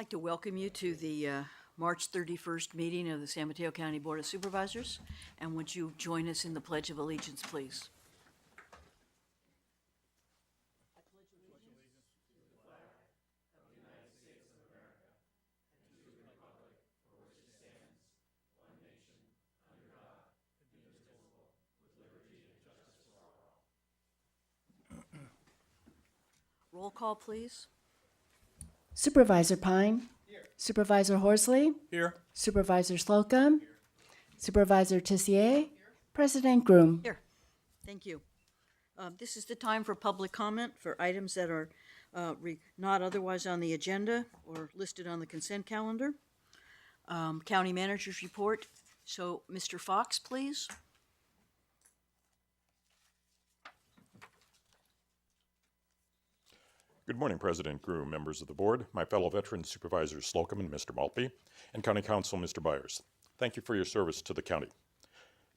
like to welcome you to the March 31st meeting of the San Mateo County Board of Supervisors. And would you join us in the Pledge of Allegiance, please? Roll call, please. Supervisor Pine. Here. Supervisor Horsley. Here. Supervisor Slocum. Here. Supervisor Tissier. Here. President Groom. Here. Thank you. This is the time for public comment for items that are not otherwise on the agenda or listed on the consent calendar. County Manager's Report. So, Mr. Fox, please. Good morning, President Groom, members of the board, my fellow veterans, Supervisors Slocum and Mr. Maltby, and County Council Mr. Byers. Thank you for your service to the county.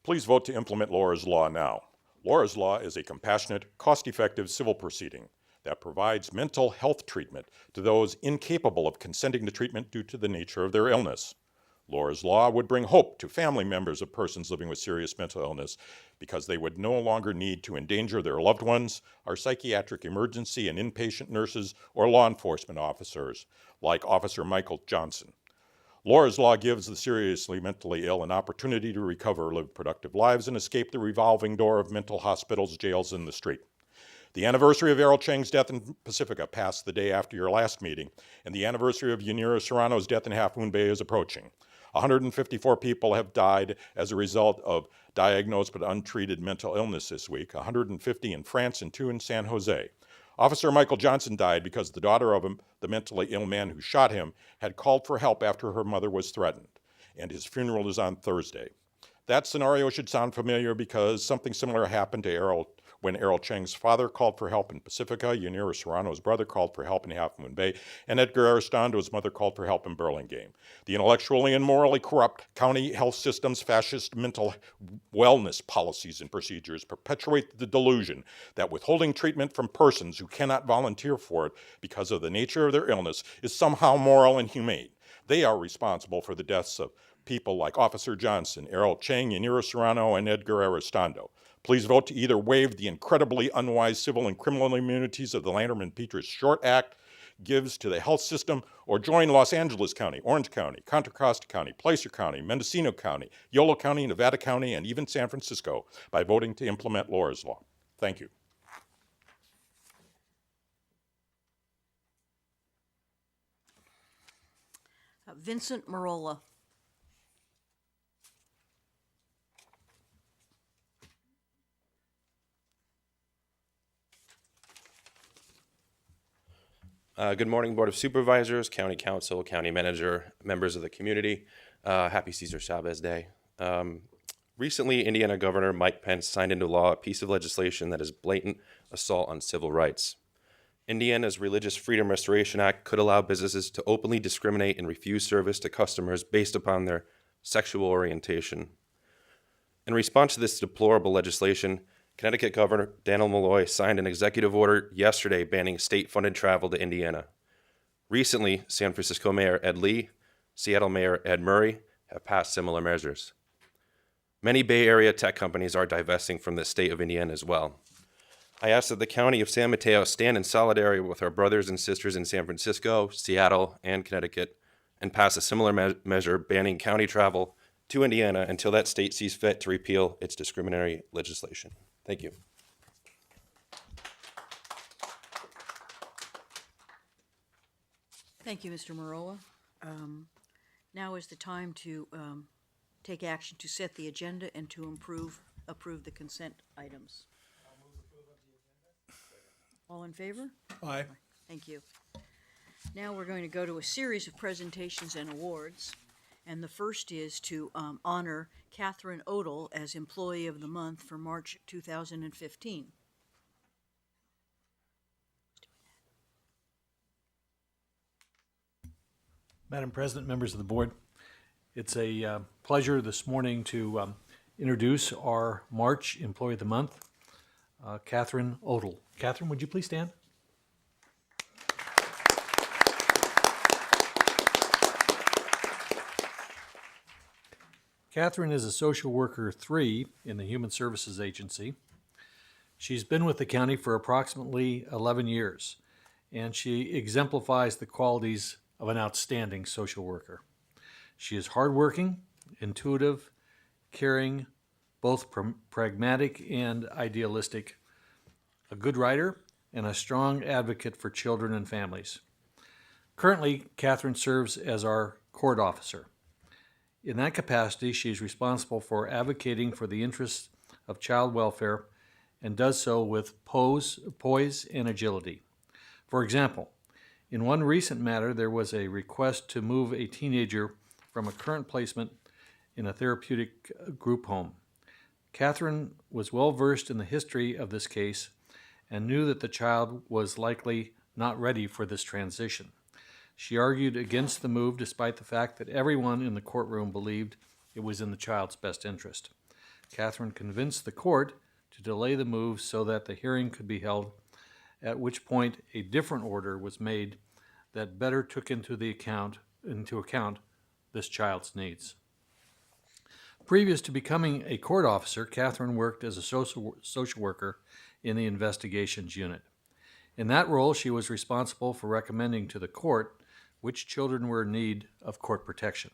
Please vote to implement Laura's Law now. Laura's Law is a compassionate, cost-effective civil proceeding that provides mental health treatment to those incapable of consenting to treatment due to the nature of their illness. Laura's Law would bring hope to family members of persons living with serious mental illness because they would no longer need to endanger their loved ones, our psychiatric emergency and inpatient nurses, or law enforcement officers, like Officer Michael Johnson. Laura's Law gives the seriously mentally ill an opportunity to recover, live productive lives, and escape the revolving door of mental hospitals, jails, and the street. The anniversary of Errol Chang's death in Pacifica passed the day after your last meeting, and the anniversary of Yanira Serrano's death in Half Moon Bay is approaching. 154 people have died as a result of diagnosed but untreated mental illness this week, 150 in France and 2 in San Jose. Officer Michael Johnson died because the daughter of the mentally ill man who shot him had called for help after her mother was threatened, and his funeral is on Thursday. That scenario should sound familiar because something similar happened to Errol when Errol Chang's father called for help in Pacifica, Yanira Serrano's brother called for help in Half Moon Bay, and Edgar Aristando's mother called for help in Burlingame. The intellectually and morally corrupt county health system's fascist mental wellness policies and procedures perpetuate the delusion that withholding treatment from persons who cannot volunteer for it because of the nature of their illness is somehow moral and humane. They are responsible for the deaths of people like Officer Johnson, Errol Chang, Yanira Serrano, and Edgar Aristando. Please vote to either waive the incredibly unwise civil and criminal immunities of the Lanterman-Peters Short Act gives to the health system, or join Los Angeles County, Orange County, Contra Costa County, Placer County, Mendocino County, Yolo County, Nevada County, and even San Francisco by voting to implement Laura's Law. Thank you. Vincent Marola. Good morning, Board of Supervisors, County Council, County Manager, members of the community. Happy Cesar Chavez Day. Recently, Indiana Governor Mike Pence signed into law a piece of legislation that is blatant assault on civil rights. Indiana's Religious Freedom Restoration Act could allow businesses to openly discriminate and refuse service to customers based upon their sexual orientation. In response to this deplorable legislation, Connecticut Governor Daniel Malloy signed an executive order yesterday banning state-funded travel to Indiana. Recently, San Francisco Mayor Ed Lee, Seattle Mayor Ed Murray have passed similar measures. Many Bay Area tech companies are divesting from the state of Indiana as well. I ask that the County of San Mateo stand in solidarity with our brothers and sisters in San Francisco, Seattle, and Connecticut, and pass a similar measure banning county travel to Indiana until that state sees fit to repeal its discriminatory legislation. Thank you. Thank you, Mr. Marola. Now is the time to take action to set the agenda and to approve the consent items. I'll move approval of the agenda. All in favor? Aye. Thank you. Now we're going to go to a series of presentations and awards. And the first is to honor Catherine Odell as Employee of the Month for March 2015. Madam President, members of the board, it's a pleasure this morning to introduce our March Employee of the Month, Catherine Odell. Catherine, would you please stand? Catherine is a social worker 3 in the Human Services Agency. She's been with the county for approximately 11 years, and she exemplifies the qualities of an outstanding social worker. She is hardworking, intuitive, caring, both pragmatic and idealistic, a good writer, and a strong advocate for children and families. Currently, Catherine serves as our court officer. In that capacity, she is responsible for advocating for the interests of child welfare and does so with poise and agility. For example, in one recent matter, there was a request to move a teenager from a current placement in a therapeutic group home. Catherine was well versed in the history of this case and knew that the child was likely not ready for this transition. She argued against the move despite the fact that everyone in the courtroom believed it was in the child's best interest. Catherine convinced the court to delay the move so that the hearing could be held, at which point a different order was made that better took into account this child's needs. Previous to becoming a court officer, Catherine worked as a social worker in the investigations unit. In that role, she was responsible for recommending to the court which children were in need of court protection.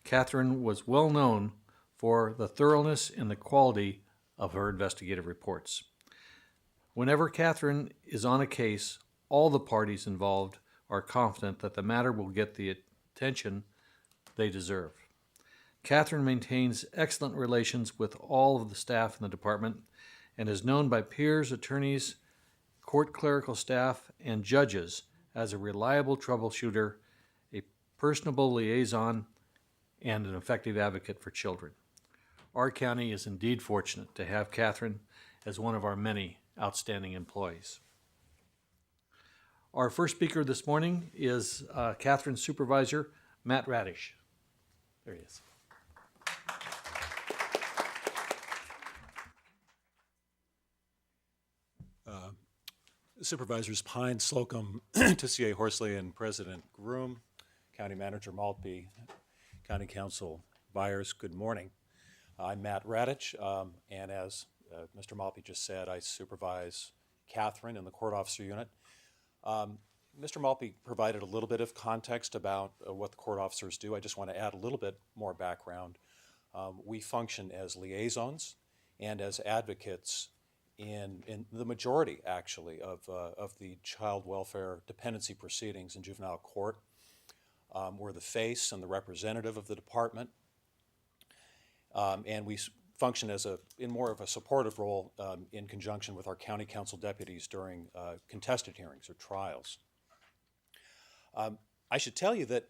Catherine was well known for the thoroughness and the quality of her investigative reports. Whenever Catherine is on a case, all the parties involved are confident that the matter will get the attention they deserve. Catherine maintains excellent relations with all of the staff in the department and is known by peers, attorneys, court clerical staff, and judges as a reliable troubleshooter, a personable liaison, and an effective advocate for children. Our county is indeed fortunate to have Catherine as one of our many outstanding employees. Our first speaker this morning is Catherine's supervisor, Matt Radish. There he is. Supervisors Pine, Slocum, Tissier, Horsley, and President Groom, County Manager Maltby, County Council Byers, good morning. I'm Matt Radich, and as Mr. Maltby just said, I supervise Catherine in the court officer unit. Mr. Maltby provided a little bit of context about what the court officers do. I just want to add a little bit more background. We function as liaisons and as advocates in the majority, actually, of the child welfare dependency proceedings in juvenile court. We're the face and the representative of the department, and we function in more of a supportive role in conjunction with our county council deputies during contested hearings or trials. I should tell you that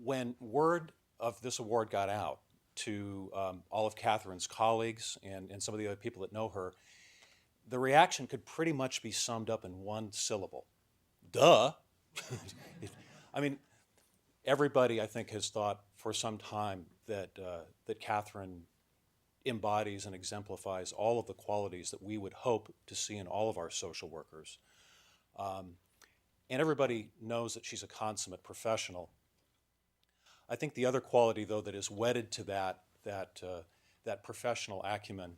when word of this award got out to all of Catherine's colleagues and some of the other people that know her, the reaction could pretty much be summed up in one syllable. Duh. I mean, everybody, I think, has thought for some time that Catherine embodies and exemplifies all of the qualities that we would hope to see in all of our social workers. And everybody knows that she's a consummate professional. I think the other quality, though, that is wedded to that professional acumen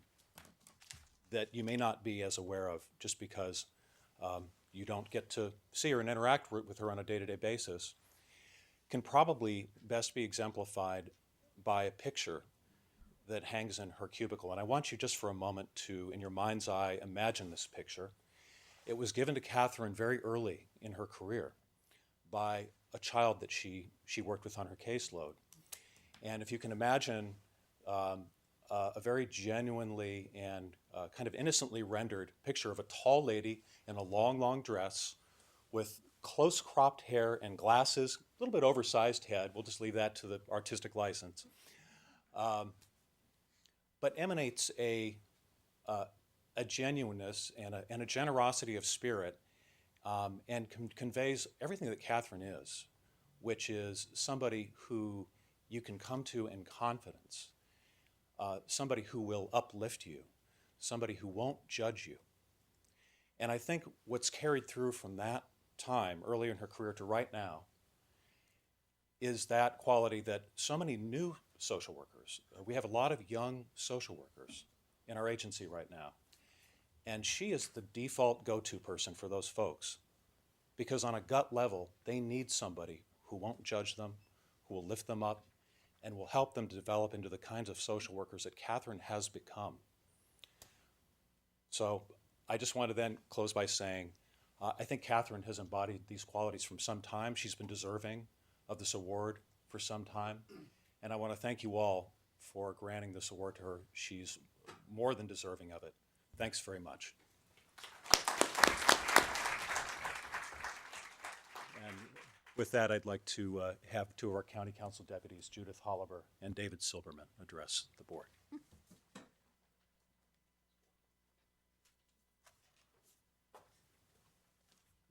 that you may not be as aware of just because you don't get to see her and interact with her on a day-to-day basis, can probably best be exemplified by a picture that hangs in her cubicle. And I want you just for a moment to, in your mind's eye, imagine this picture. It was given to Catherine very early in her career by a child that she worked with on her caseload. And if you can imagine a very genuinely and kind of innocently rendered picture of a tall lady in a long, long dress with close cropped hair and glasses, a little bit oversized head. We'll just leave that to the artistic license. But emanates a genuineness and a generosity of spirit and conveys everything that Catherine is, which is somebody who you can come to in confidence, somebody who will uplift you, somebody who won't judge you. And I think what's carried through from that time, earlier in her career to right now, is that quality that so many new social workers. We have a lot of young social workers in our agency right now. And she is the default go-to person for those folks, because on a gut level, they need somebody who won't judge them, who will lift them up, and will help them to develop into the kinds of social workers that Catherine has become. So I just want to then close by saying, I think Catherine has embodied these qualities from some time. She's been deserving of this award for some time. And I want to thank you all for granting this award to her. She's more than deserving of it. Thanks very much. And with that, I'd like to have two of our county council deputies, Judith Holliver and David Silberman, address the board.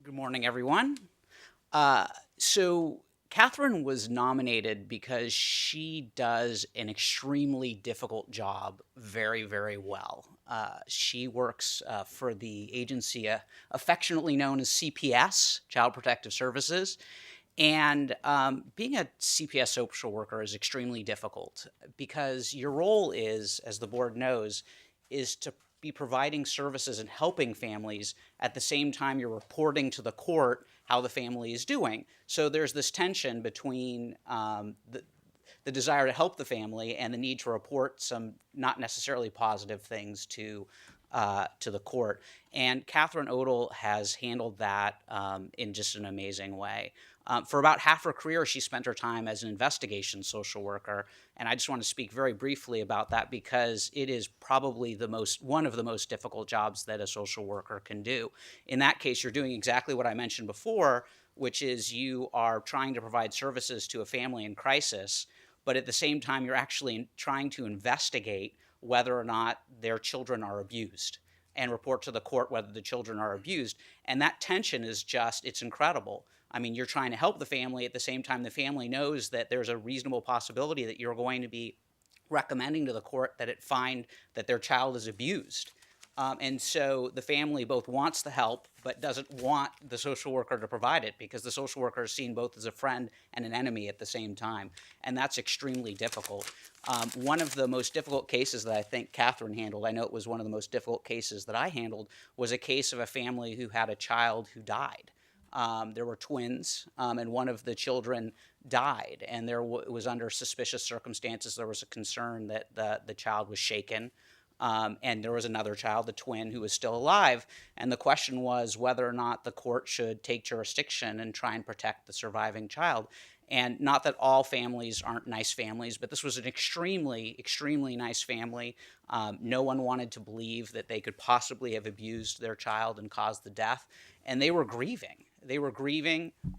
Good morning, everyone. So Catherine was nominated because she does an extremely difficult job very, very well. She works for the agency affectionately known as CPS, Child Protective Services. And being a CPS social worker is extremely difficult because your role is, as the board knows, is to be providing services and helping families at the same time you're reporting to the court how the family is doing. So there's this tension between the desire to help the family and the need to report some not necessarily positive things to the court. And Catherine Odell has handled that in just an amazing way. For about half her career, she spent her time as an investigation social worker, and I just want to speak very briefly about that because it is probably one of the most difficult jobs that a social worker can do. In that case, you're doing exactly what I mentioned before, which is you are trying to provide services to a family in crisis, but at the same time, you're actually trying to investigate whether or not their children are abused and report to the court whether the children are abused. And that tension is it's incredible. I mean, you're trying to help the family at the same time the family knows that there's a reasonable possibility that you're going to be recommending to the court that it find that their child is abused. And so the family both wants the help but doesn't want the social worker to provide it because the social worker is seen both as a friend and an enemy at the same time. And that's extremely difficult. One of the most difficult cases that I think Catherine handled, I know it was one of the most difficult cases that I handled, was a case of a family who had a child who died. There were twins, and one of the children died, and it was under suspicious circumstances. There was a concern that the child was shaken, and there was another child, the twin, who was still alive, and the question was whether or not the court should take jurisdiction and try and protect the surviving child. And not that all families aren't nice families, but this was an extremely, extremely nice family. No one wanted to believe that they could possibly have abused their child and caused the death, and they were grieving.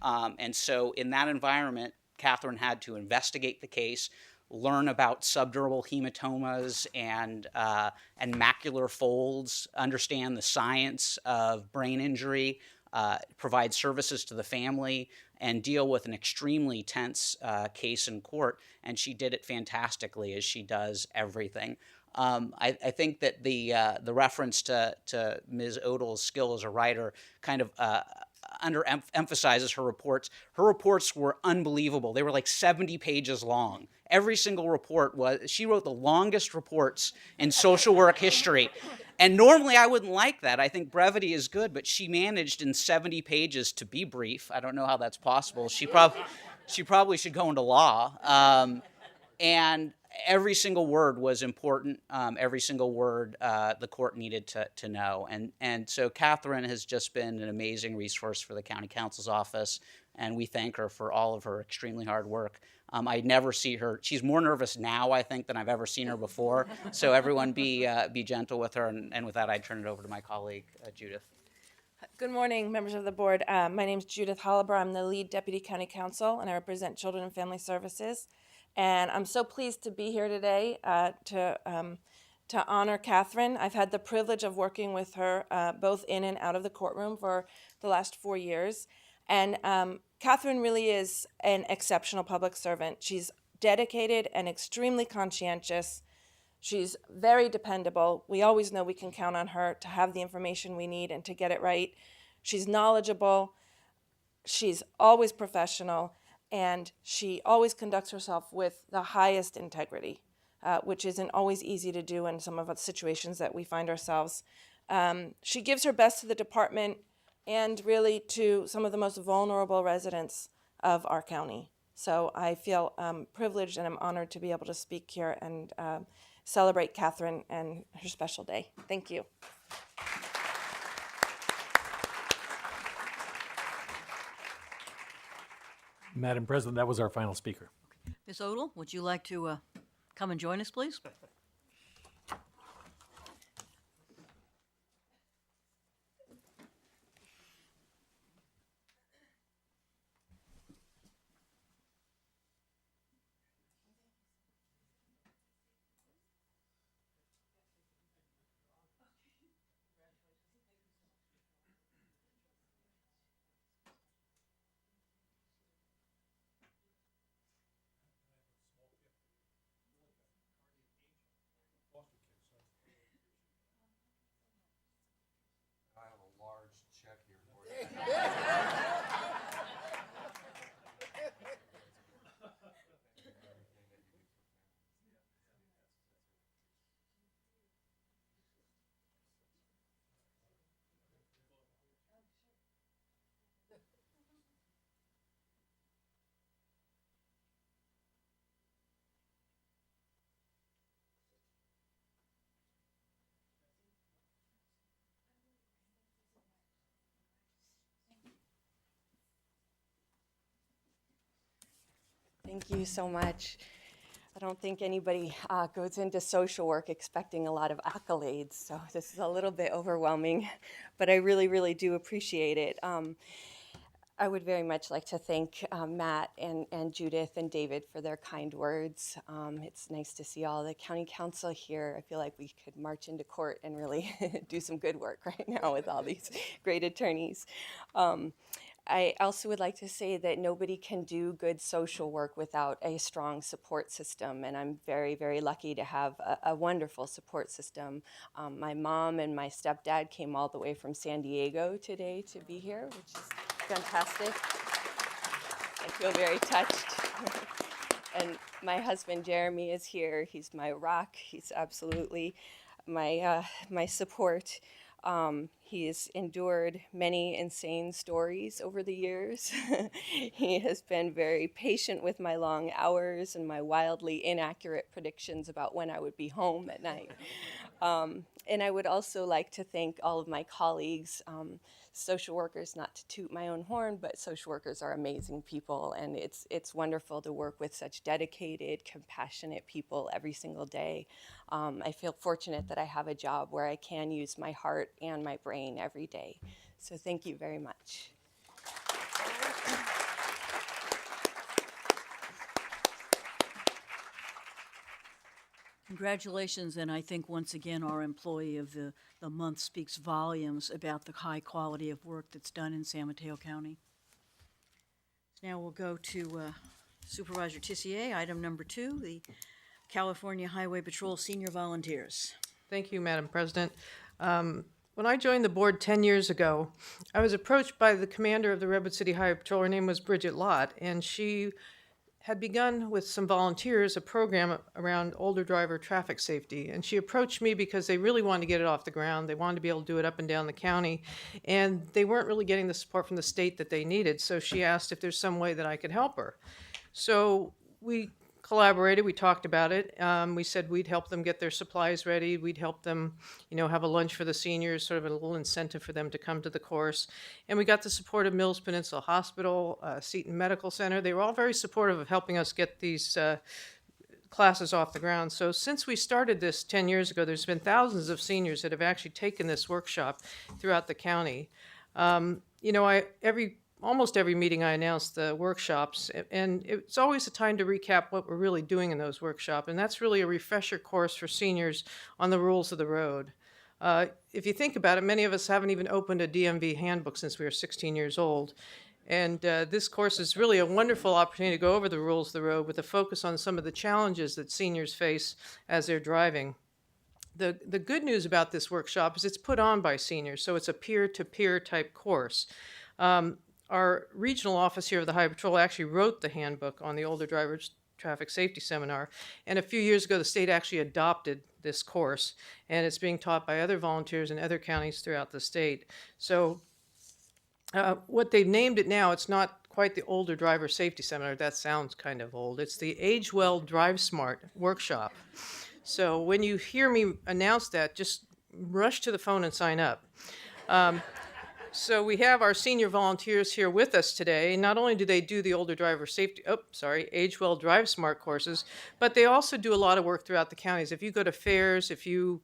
And so in that environment, Catherine had to investigate the case, learn about subdural hematomas and macular folds, understand the science of brain injury, provide services to the family, and deal with an extremely tense case in court. And she did it fantastically, as she does everything. I think that the reference to Ms. Odell's skill as a writer kind of emphasizes her reports. Her reports were unbelievable. They were like 70 pages long. Every single report she wrote the longest reports in social work history. And normally I wouldn't like that. I think brevity is good, but she managed in 70 pages to be brief. I don't know how that's possible. She probably should go into law. And every single word was important. Every single word the court needed to know. And so Catherine has just been an amazing resource for the county counsel's office, and we thank her for all of her extremely hard work. I never see her. She's more nervous now, I think, than I've ever seen her before. So everyone be gentle with her. And with that, I turn it over to my colleague, Judith. Good morning, members of the board. My name is Judith Holliber. I'm the lead deputy county counsel, and I represent Children and Family Services. And I'm so pleased to be here today to honor Catherine. I've had the privilege of working with her both in and out of the courtroom for the last 4 years. And Catherine really is an exceptional public servant. She's dedicated and extremely conscientious. She's very dependable. We always know we can count on her to have the information we need and to get it right. She's knowledgeable. She's always professional. and she always conducts herself with the highest integrity, which isn't always easy to do in some of the situations that we find ourselves. She gives her best to the department and really to some of the most vulnerable residents of our county. So I feel privileged and I'm honored to be able to speak here and celebrate Catherine and her special day. Thank you. Madam President, that was our final speaker. Ms. Odell, would you like to come and join us, please? Thank you so much. I don't think anybody goes into social work expecting a lot of accolades, so this is a little bit overwhelming, but I really, really do appreciate it. I would very much like to thank Matt and Judith and David for their kind words. It's nice to see all the county council here. I feel like we could march into court and really do some good work right now with all these great attorneys. I also would like to say that nobody can do good social work without a strong support system, and I'm very, very lucky to have a wonderful support system. My mom and my stepdad came all the way from San Diego today to be here, which is fantastic. I feel very touched. And my husband Jeremy is here. He's my rock. He's absolutely my support. He's endured many insane stories over the years. He has been very patient with my long hours and my wildly inaccurate predictions about when I would be home at night. And I would also like to thank all of my colleagues, social workers, not to toot my own horn, but social workers are amazing people, and it's wonderful to work with such dedicated, compassionate people every single day. I feel fortunate that I have a job where I can use my heart and my brain every day. So thank you very much. Congratulations, and I think once again our employee of the month speaks volumes about the high quality of work that's done in San Mateo County. Now we'll go to Supervisor Tissier, item number 2, the California Highway Patrol Senior Volunteers. Thank you, Madam President. When I joined the board 10 years ago, I was approached by the commander of the Redwood City Highway Patrol. Her name was Bridget Lott, and she had begun with some volunteers a program around older driver traffic safety. And she approached me because they really wanted to get it off the ground. They wanted to be able to do it up and down the county. And they weren't really getting the support from the state that they needed. So she asked if there's some way that I could help her. So we collaborated, we talked about it. We said we'd help them get their supplies ready. We'd help them, have a lunch for the seniors, sort of a little incentive for them to come to the course. And we got the support of Mills Peninsula Hospital, Seton Medical Center. They were all very supportive of helping us get these classes off the ground. So since we started this 10 years ago, there's been thousands of seniors that have actually taken this workshop throughout the county. Almost every meeting I announce the workshops, and it's always a time to recap what we're really doing in those workshops, and that's really a refresher course for seniors on the rules of the road. If you think about it, many of us haven't even opened a DMV handbook since we were 16 years old, and this course is really a wonderful opportunity to go over the rules of the road with a focus on some of the challenges that seniors face as they're driving. The good news about this workshop is it's put on by seniors, so it's a peer-to-peer type course. our regional office here of the Highway Patrol actually wrote the handbook on the older drivers traffic safety seminar. And a few years ago, the state actually adopted this course, and it's being taught by other volunteers in other counties throughout the state. So what they've named it now, it's not quite the older driver safety seminar. That sounds kind of old. It's the Age Well, Drive Smart workshop. So when you hear me announce that, just rush to the phone and sign up. So we have our senior volunteers here with us today. Not only do they do the older driver safety, Age Well Drive Smart courses, but they also do a lot of work throughout the counties. If you go to fairs, if you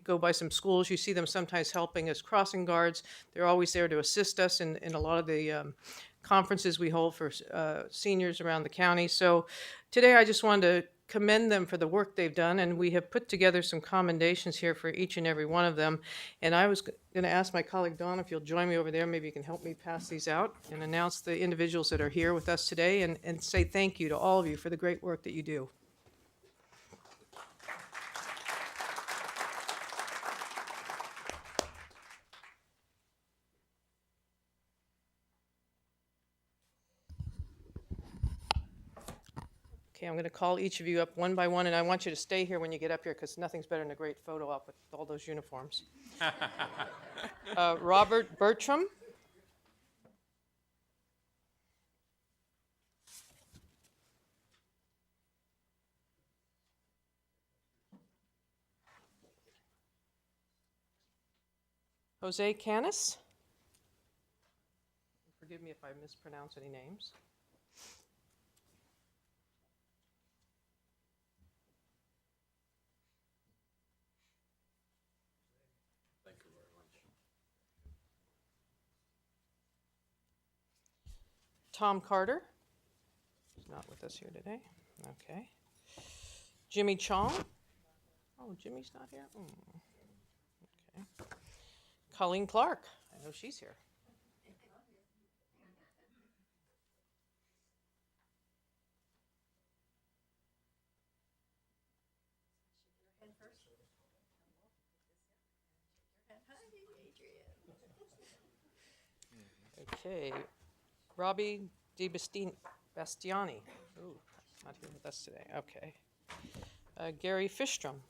go by some schools, you see them sometimes helping as crossing guards. They're always there to assist us in a lot of the conferences we hold for seniors around the county. So today I just wanted to commend them for the work they've done, and we have put together some commendations here for each and every one of them. And I was going to ask my colleague Dawn if you'll join me over there. Maybe you can help me pass these out and announce the individuals that are here with us today, and say thank you to all of you for the great work that you do. Okay, I'm going to call each of you up one by one, and I want you to stay here when you get up here, because nothing's better than a great photo op with all those uniforms. Robert Bertram. Jose Canis. Forgive me if I mispronounce any names. Tom Carter, he's not with us here today. Okay. Jimmy Chong. Oh, Jimmy's not here? Okay. Colleen Clark, I know she's here. Okay. Robbie Bastiani. Ooh, not here with us today. Okay. Gary Fistrom.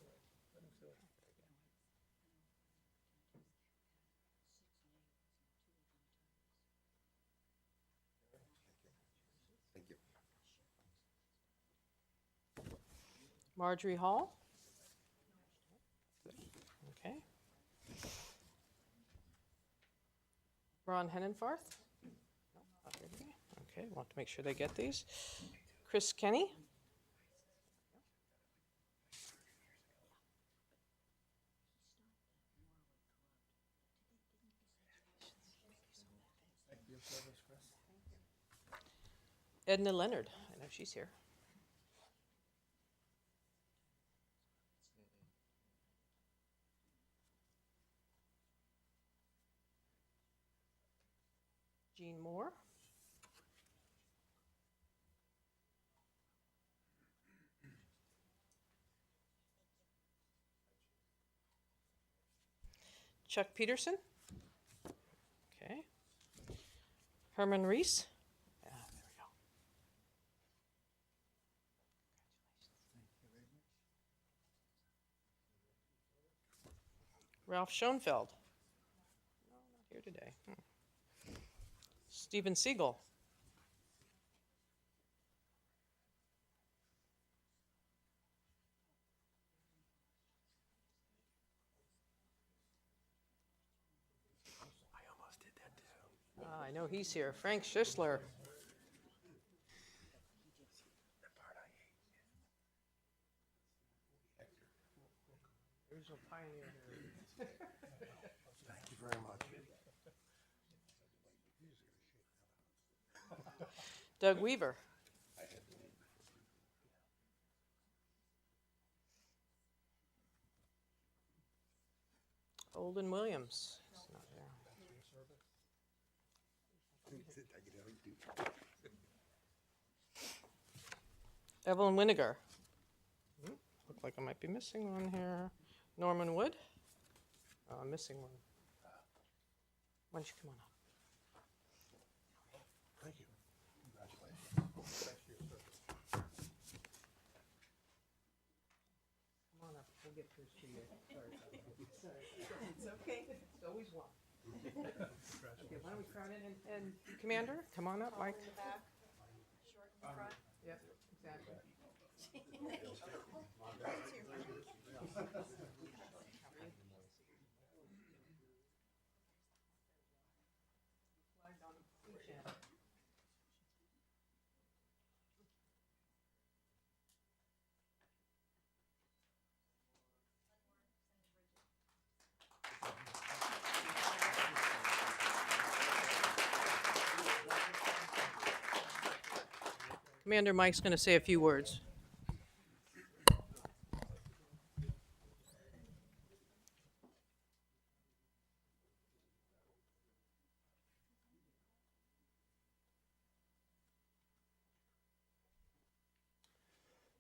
Thank you. Marjorie Hall. Okay. Ron Henenfarth. Okay, want to make sure they get these. Chris Kenny. Edna Leonard, I know she's here. Jean Moore. Chuck Peterson. Okay. Herman Reese. There we go. Ralph Schoenfeld. No, not here today. Stephen Siegel. I know he's here. Frank Schisler. Original pioneer here. Thank you very much. Doug Weaver. Olden Williams. He's not there. Evelyn Winiger. Look like I might be missing one here. Norman Wood. Oh, I'm missing one. Why don't you come on up? It's okay. It's always one. Okay, why don't we crown it and Commander, come on up, Mike. In the back, short in the front. Yep, exactly. Flag on each end. Commander Mike's going to say a few words.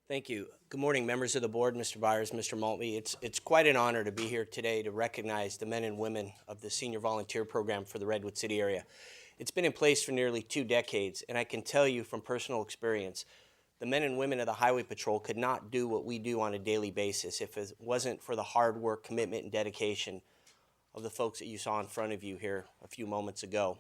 Thank you. Good morning, members of the board, Mr. Byers, Mr. Maltby. It's quite an honor to be here today to recognize the men and women of the Senior Volunteer Program for the Redwood City area. It's been in place for nearly 2 decades, and I can tell you from personal experience, the men and women of the Highway Patrol could not do what we do on a daily basis if it wasn't for the hard work, commitment, and dedication of the folks that you saw in front of you here a few moments ago.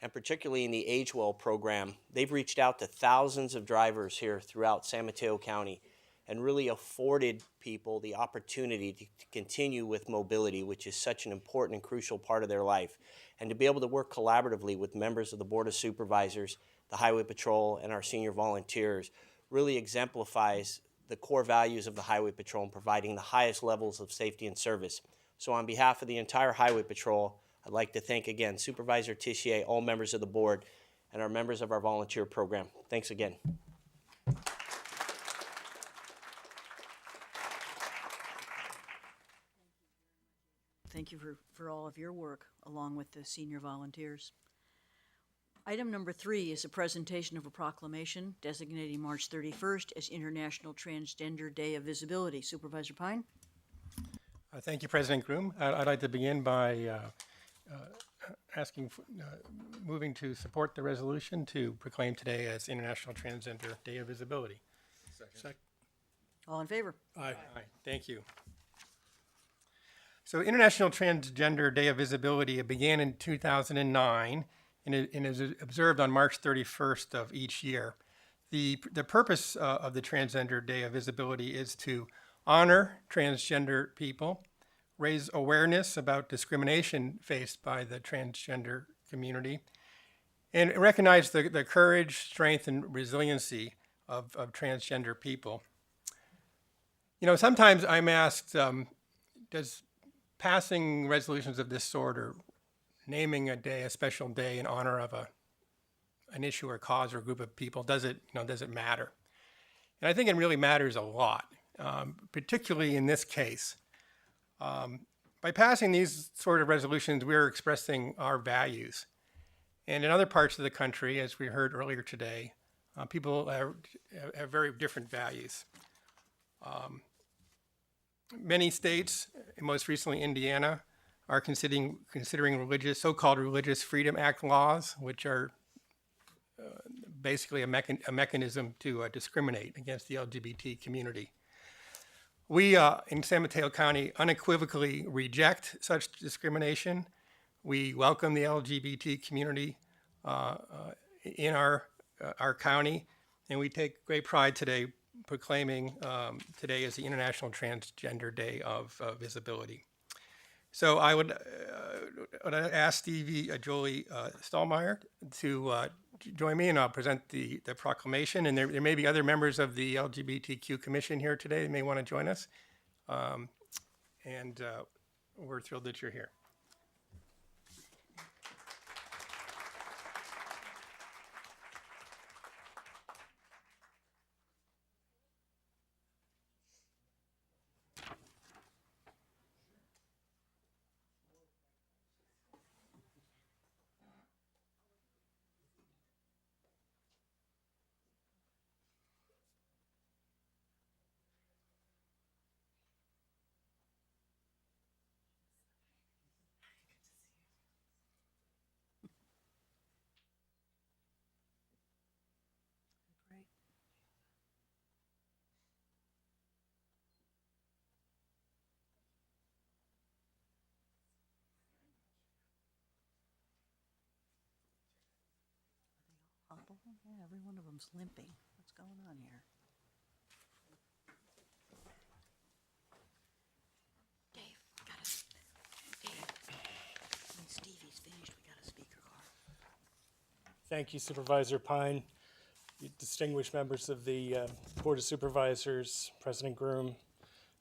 And particularly in the Age Well program, they've reached out to thousands of drivers here throughout San Mateo County and really afforded people the opportunity to continue with mobility, which is such an important and crucial part of their life, and to be able to work collaboratively with members of the Board of Supervisors, the Highway Patrol, and our senior volunteers really exemplifies the core values of the Highway Patrol in providing the highest levels of safety and service. So on behalf of the entire Highway Patrol, I'd like to thank again Supervisor Tissier, all members of the board, and our members of our volunteer program. Thanks again. Thank you for all of your work, along with the senior volunteers. Item number 3 is a presentation of a proclamation designating March 31st as International Transgender Day of Visibility. Supervisor Pine? Thank you, President Groom. I'd like to begin by moving to support the resolution to proclaim today as International Transgender Day of Visibility. Second. All in favor? Aye. Thank you. So International Transgender Day of Visibility began in 2009 and is observed on March 31st of each year. The purpose of the Transgender Day of Visibility is to honor transgender people, raise awareness about discrimination faced by the transgender community, and recognize the courage, strength, and resiliency of transgender people. You know, sometimes I'm asked, does passing resolutions of this sort or naming a day, a special day in honor of an issue or cause or group of people, does it matter? And I think it really matters a lot, particularly in this case. By passing these sort of resolutions, we're expressing our values. And in other parts of the country, as we heard earlier today, people have very different values. Many states, and most recently Indiana, are considering so-called Religious Freedom Act laws, which are basically a mechanism to discriminate against the LGBT community. We in San Mateo County unequivocally reject such discrimination. We welcome the LGBT community in our county, and we take great pride today proclaiming today as the International Transgender Day of Visibility. So I would ask Stevie Jolie Stallmeyer to join me, and I'll present the proclamation. And there may be other members of the LGBTQ Commission here today that may want to join us. And we're thrilled that you're here. Yeah, every one of them's limping. What's going on here? Dave, when Stevie's finished, we got a speaker card. Thank you, Supervisor Pine, you distinguished members of the Board of Supervisors, President Groom,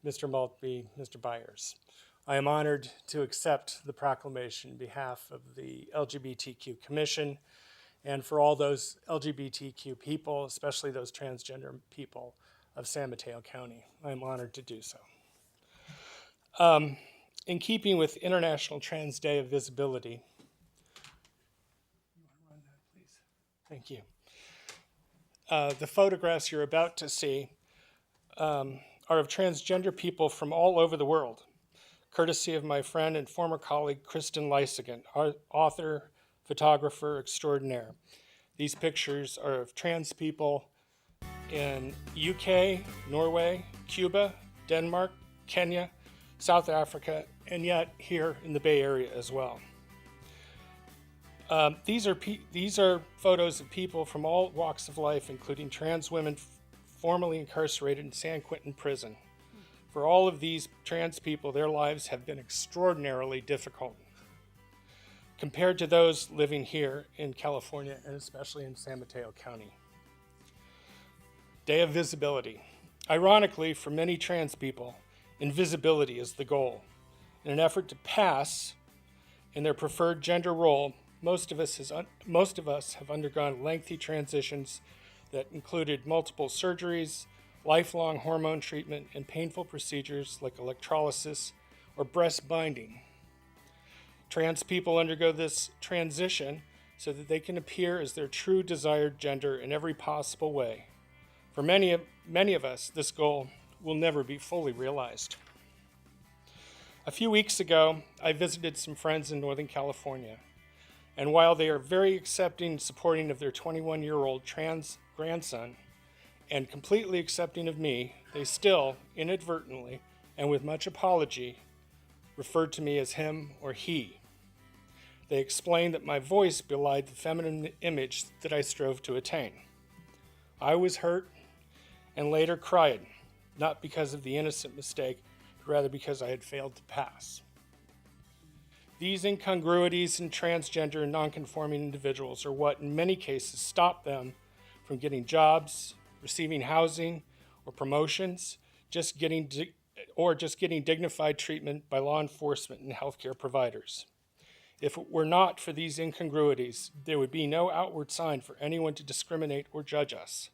Mr. Maltby, Mr. Byers. I am honored to accept the proclamation on behalf of the LGBTQ Commission and for all those LGBTQ people, especially those transgender people of San Mateo County. I am honored to do so. In keeping with International Trans Day of Visibility, thank you. The photographs you're about to see are of transgender people from all over the world, courtesy of my friend and former colleague, Kristen Lysigan, author, photographer extraordinaire. These pictures are of trans people in UK, Norway, Cuba, Denmark, Kenya, South Africa, and yet here in the Bay Area as well. These are photos of people from all walks of life, including trans women formerly incarcerated in San Quentin prison. For all of these trans people, their lives have been extraordinarily difficult compared to those living here in California and especially in San Mateo County. Day of Visibility. Ironically, for many trans people, invisibility is the goal. In an effort to pass in their preferred gender role, most of us have undergone lengthy transitions that included multiple surgeries, lifelong hormone treatment, and painful procedures like electrolysis or breast binding. Trans people undergo this transition so that they can appear as their true desired gender in every possible way. For many of us, this goal will never be fully realized. A few weeks ago, I visited some friends in Northern California, and while they are very accepting and supporting of their 21-year-old trans grandson and completely accepting of me, they still, inadvertently and with much apology, referred to me as him or he. They explained that my voice belied the feminine image that I strove to attain. I was hurt and later cried, not because of the innocent mistake, but rather because I had failed to pass. These incongruities in transgender and nonconforming individuals are what, in many cases, stop them from getting jobs, receiving housing or promotions, just getting dignified treatment by law enforcement and healthcare providers. If it were not for these incongruities, there would be no outward sign for anyone to discriminate or judge us.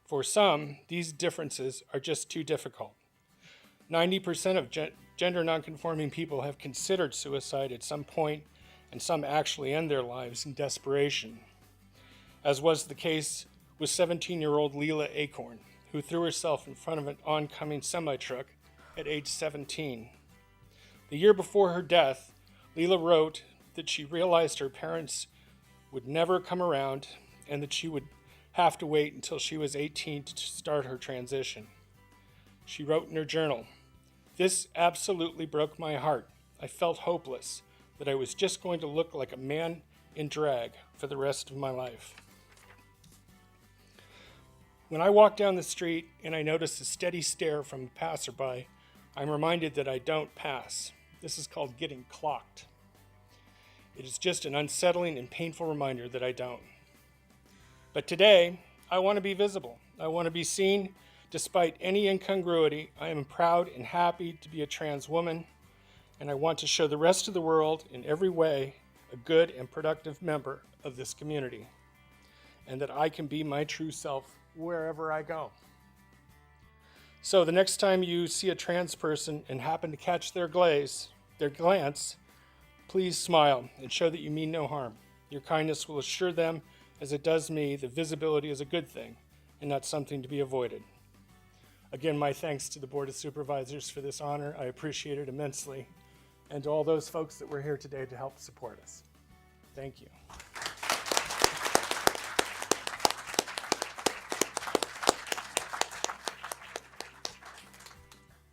For some, these differences are just too difficult. 90% of gender nonconforming people have considered suicide at some point, and some actually end their lives in desperation, as was the case with 17-year-old Leela Acorn, who threw herself in front of an oncoming semi-truck at age 17. The year before her death, Leela wrote that she realized her parents would never come around and that she would have to wait until she was 18 to start her transition. She wrote in her journal, "This absolutely broke my heart. I felt hopeless, that I was just going to look like a man in drag for the rest of my life." When I walk down the street and I notice a steady stare from a passerby, I'm reminded that I don't pass. This is called getting clocked. It is just an unsettling and painful reminder that I don't. But today, I want to be visible. I want to be seen. Despite any incongruity, I am proud and happy to be a trans woman, and I want to show the rest of the world in every way a good and productive member of this community, and that I can be my true self wherever I go. So the next time you see a trans person and happen to catch their glance, please smile and show that you mean no harm. Your kindness will assure them, as it does me, that visibility is a good thing and not something to be avoided. Again, my thanks to the Board of Supervisors for this honor. I appreciate it immensely. And to all those folks that were here today to help support us. Thank you.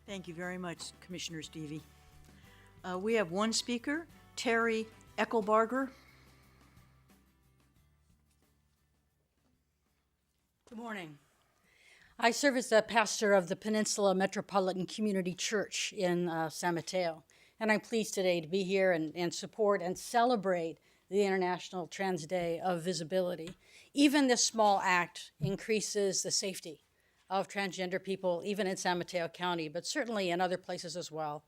Thank you very much, Commissioner Stevie. We have one speaker, Terry Eckelbarger. Good morning. I serve as the pastor of the Peninsula Metropolitan Community Church in San Mateo, and I'm pleased today to be here and support and celebrate the International Trans Day of Visibility. Even this small act increases the safety of transgender people, even in San Mateo County, but certainly in other places as well,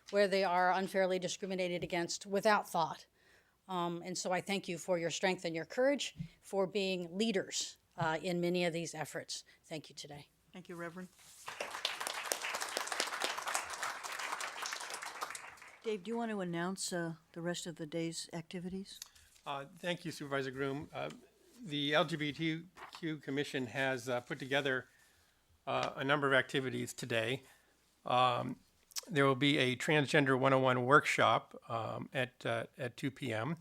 where they are unfairly discriminated against without thought. And so I thank you for your strength and your courage, for being leaders in many of these efforts. Thank you today. Thank you, Reverend. Dave, do you want to announce the rest of the day's activities? Thank you, Supervisor Groom. The LGBTQ Commission has put together a number of activities today. There will be a Transgender 101 workshop at 2 p.m.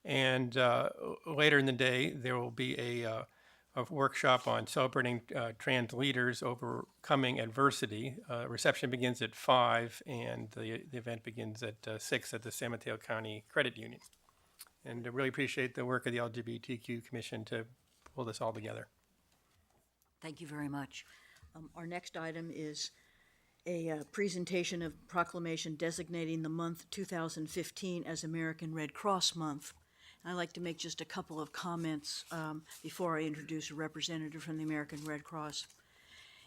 And later in the day, there will be a workshop on celebrating trans leaders overcoming adversity. Reception begins at 5, and the event begins at 6 at the San Mateo County Credit Union. And I really appreciate the work of the LGBTQ Commission to pull this all together. Thank you very much. Our next item is a presentation of proclamation designating the month 2015 as American Red Cross Month. I'd like to make just a couple of comments before I introduce a representative from the American Red Cross.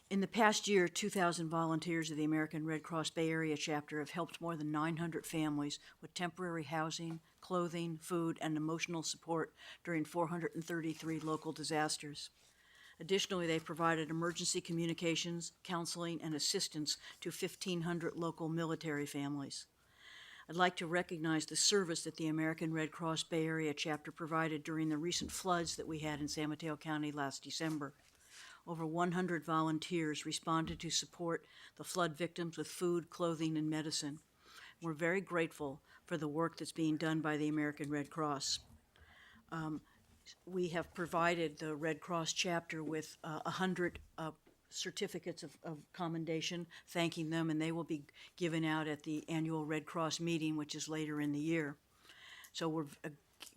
In the past year, 2,000 volunteers of the American Red Cross Bay Area chapter have helped more than 900 families with temporary housing, clothing, food, and emotional support during 433 local disasters. Additionally, they've provided emergency communications, counseling, and assistance to 1,500 local military families. I'd like to recognize the service that the American Red Cross Bay Area chapter provided during the recent floods that we had in San Mateo County last December. Over 100 volunteers responded to support the flood victims with food, clothing, and medicine. We're very grateful for the work that's being done by the American Red Cross. We have provided the Red Cross chapter with 100 certificates of commendation, thanking them, and they will be given out at the annual Red Cross meeting, which is later in the year. So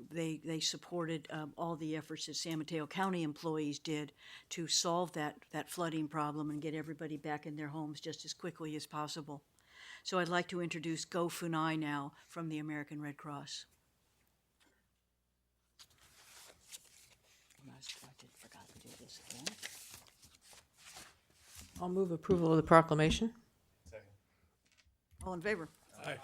they supported all the efforts that San Mateo County employees did to solve that flooding problem and get everybody back in their homes just as quickly as possible. So I'd like to introduce Go Funai now from the American Red Cross. I forgot to do this again. I'll move approval of the proclamation. All in favor? Aye.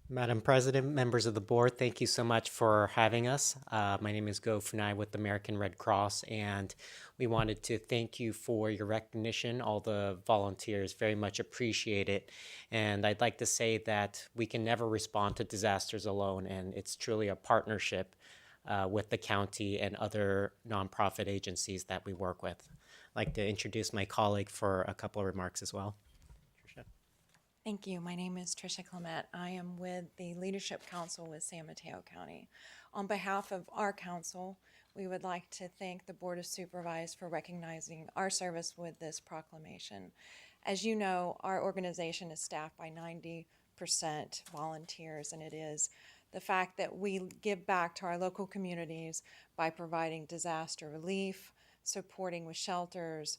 Madam President, members of the board, thank you so much for having us. My name is Go Funai with the American Red Cross, and we wanted to thank you for your recognition. All the volunteers very much appreciate it. And I'd like to say that we can never respond to disasters alone, and it's truly a partnership with the county and other nonprofit agencies that we work with. I'd like to introduce my colleague for a couple of remarks as well. Thank you. My name is Tricia Clement. I am with the Leadership Council with San Mateo County. On behalf of our council, we would like to thank the Board of Supervisors for recognizing our service with this proclamation. As you know, our organization is staffed by 90% volunteers, and it is the fact that we give back to our local communities by providing disaster relief, supporting with shelters,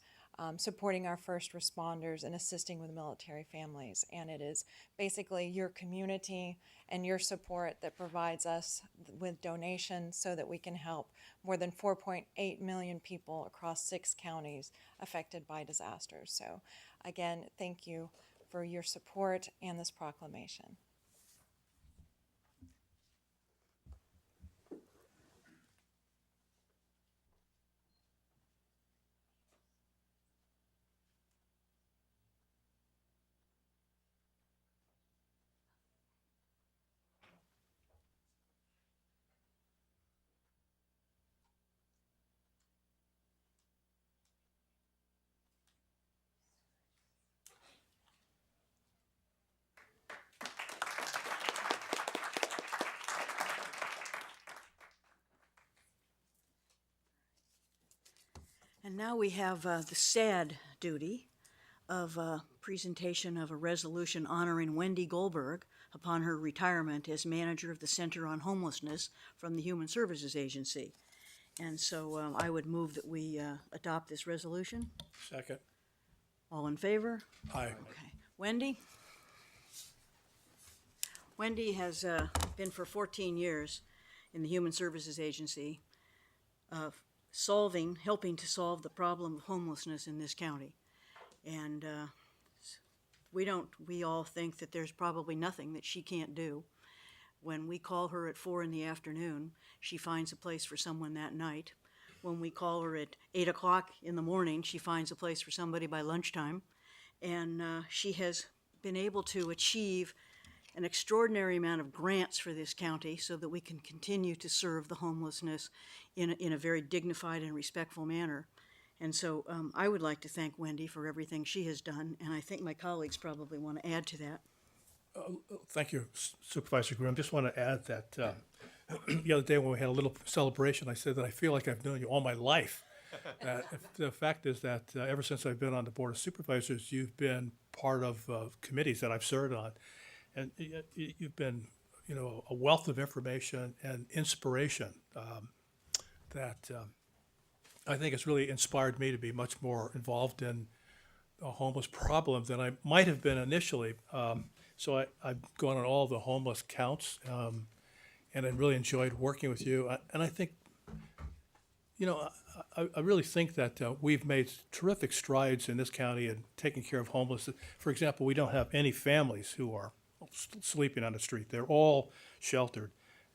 supporting our first responders, and assisting with military families. And it is basically your community and your support that provides us with donations so that we can help more than 4.8 million people across 6 counties affected by disasters. So again, thank you for your support and this proclamation. And now we have the sad duty of presentation of a resolution honoring Wendy Goldberg upon her retirement as manager of the Center on Homelessness from the Human Services Agency. And so I would move that we adopt this resolution. Second. All in favor? Aye. Okay. Wendy? Wendy has been for 14 years in the Human Services Agency, helping to solve the problem of homelessness in this county. And we all think that there's probably nothing that she can't do. When we call her at 4 p.m, she finds a place for someone that night. When we call her at 8 o'clock in the morning, she finds a place for somebody by lunchtime. And she has been able to achieve an extraordinary amount of grants for this county so that we can continue to serve the homelessness in a very dignified and respectful manner. And so I would like to thank Wendy for everything she has done, and I think my colleagues probably want to add to that. Thank you, Supervisor Groom. Just want to add that the other day when we had a little celebration, I said that I feel like I've known you all my life. The fact is that ever since I've been on the Board of Supervisors, you've been part of committees that I've served on. And you've been, a wealth of information and inspiration that I think has really inspired me to be much more involved in a homeless problem than I might have been initially. So I've gone on all the homeless counts, and I really enjoyed working with you. And I think, I really think that we've made terrific strides in this county in taking care of homeless. For example, we don't have any families who are sleeping on the street. They're all sheltered.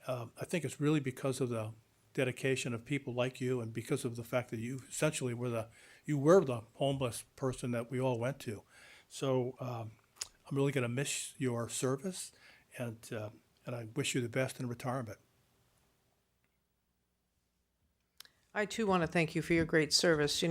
I think it's really because of the dedication of people like you, and because of the fact that you essentially were the homeless person that we all went to. So I'm really going to miss your service, and I wish you the best in retirement. I too want to thank you for your great service.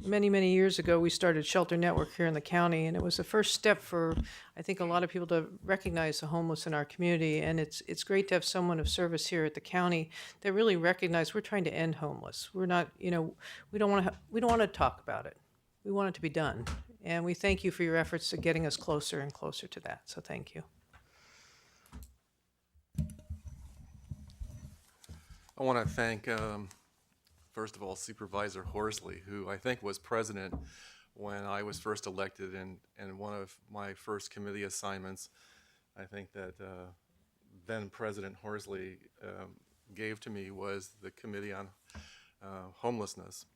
Many, many years ago, we started Shelter Network here in the county, and it was the first step for, I think, a lot of people to recognize the homeless in our community. And it's great to have someone of service here at the county that really recognize we're trying to end homeless. We're not, we don't want to talk about it. We want it to be done. And we thank you for your efforts to getting us closer and closer to that. So thank you. I want to thank first of all, Supervisor Horsley, who I think was president when I was first elected, and one of my first committee assignments, I think that then President Horsley gave to me was the Committee on Homelessness.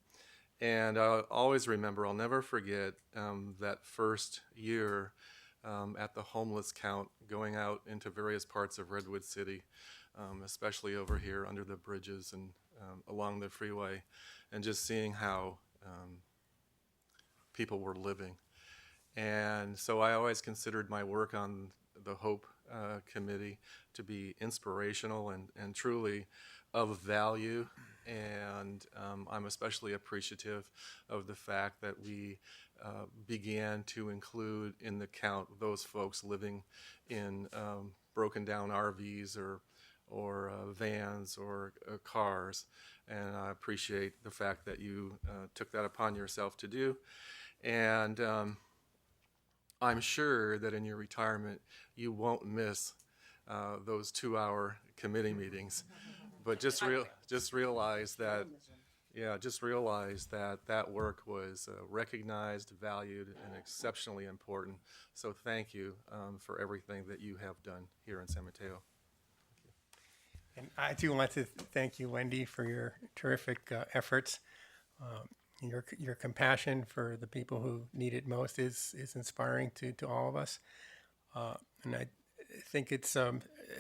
And I'll always remember, I'll never forget that first year at the homeless count, going out into various parts of Redwood City, especially over here under the bridges and along the freeway, and just seeing how people were living. And so I always considered my work on the Hope Committee to be inspirational and truly of value. And I'm especially appreciative of the fact that we began to include in the count those folks living in broken down RVs or vans or cars. And I appreciate the fact that you took that upon yourself to do. And I'm sure that in your retirement you won't miss those 2-hour committee meetings. But just realize that, that work was recognized, valued, and exceptionally important. So thank you for everything that you have done here in San Mateo. And I too want to thank you, Wendy, for your terrific efforts. Your compassion for the people who need it most is inspiring to all of us. And I think it's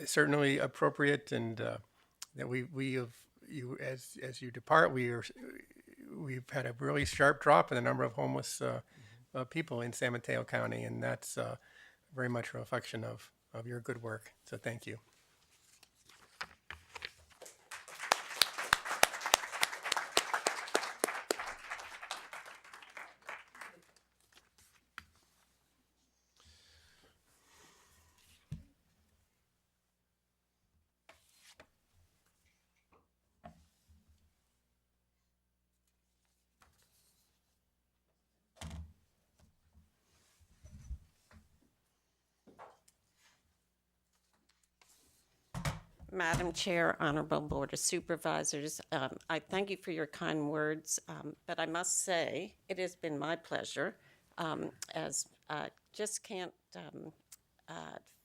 certainly appropriate, and that we have you as you depart, we've had a really sharp drop in the number of homeless people in San Mateo County, and that's very much a reflection of your good work. So thank you. Madam Chair, Honorable Board of Supervisors, I thank you for your kind words, but I must say it has been my pleasure, as I just can't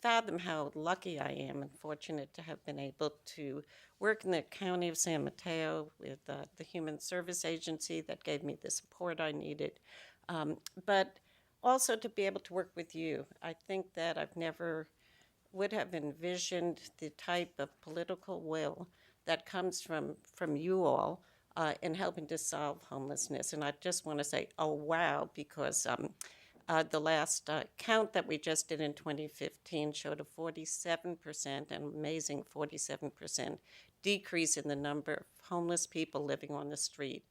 fathom how lucky I am and fortunate to have been able to work in the County of San Mateo with the Human Service Agency that gave me the support I needed, but also to be able to work with you. I think that I've never would have envisioned the type of political will that comes from you all in helping to solve homelessness. And I just want to say, oh, wow, because the last count that we just did in 2015 showed a 47%, an amazing 47% decrease in the number of homeless people living on the street.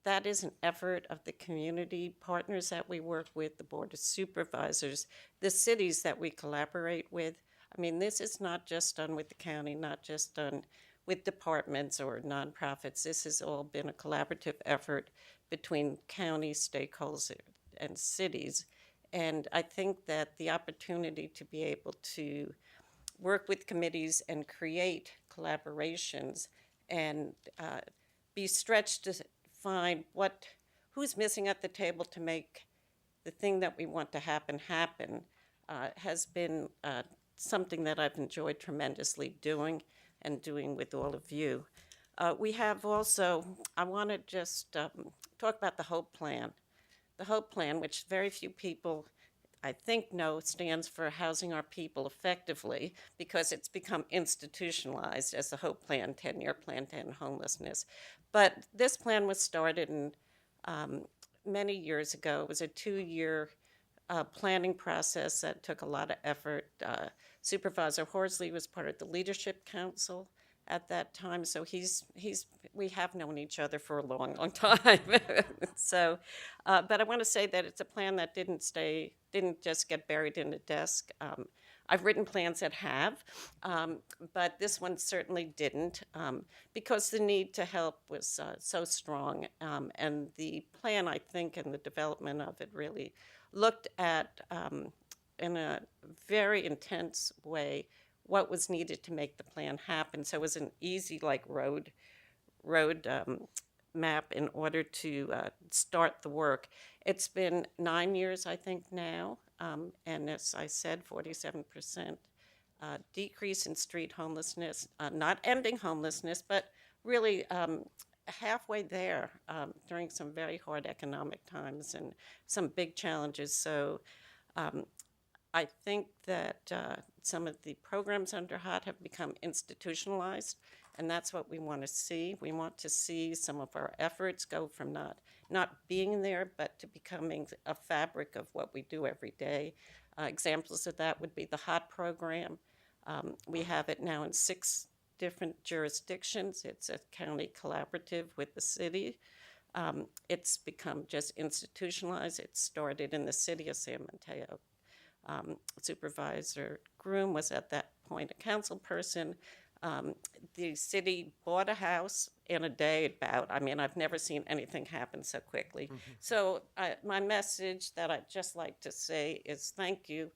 That is an effort of the community partners that we work with, the Board of Supervisors, the cities that we collaborate with. I mean, this is not just done with the county, not just done with departments or nonprofits. This has all been a collaborative effort between county stakeholders and cities. And I think that the opportunity to be able to work with committees and create collaborations and be stretched to find who's missing at the table to make the thing that we want to happen has been something that I've enjoyed tremendously doing with all of you. We have also, I want to just talk about the HOPE plan. The HOPE plan, which very few people I think know stands for Housing Our People Effectively, because it's become institutionalized as the HOPE plan, 10-year plan to end homelessness. But this plan was started many years ago. It was a 2-year planning process that took a lot of effort. Supervisor Horsley was part of the Leadership Council at that time, so we have known each other for a long, long time. So, but I want to say that it's a plan that didn't just get buried in a desk. I've written plans that have, but this one certainly didn't, because the need to help was so strong. And the plan, I think, and the development of it really looked at, in a very intense way, what was needed to make the plan happen. So it was an easy, road map in order to start the work. It's been 9 years, I think, now, and as I said, 47% decrease in street homelessness, not ending homelessness, but really halfway there during some very hard economic times and some big challenges. So I think that some of the programs under HOT have become institutionalized, and that's what we want to see. We want to see some of our efforts go from not being there, but to becoming a fabric of what we do every day. Examples of that would be the HOT program. We have it now in 6 different jurisdictions. It's a county collaborative with the city. It's become just institutionalized. It started in the city of San Mateo. Supervisor Groom was at that point a council person. The city bought a house in a day about. I mean, I've never seen anything happen so quickly. Mm-hmm. So my message that I'd just like to say is thank you.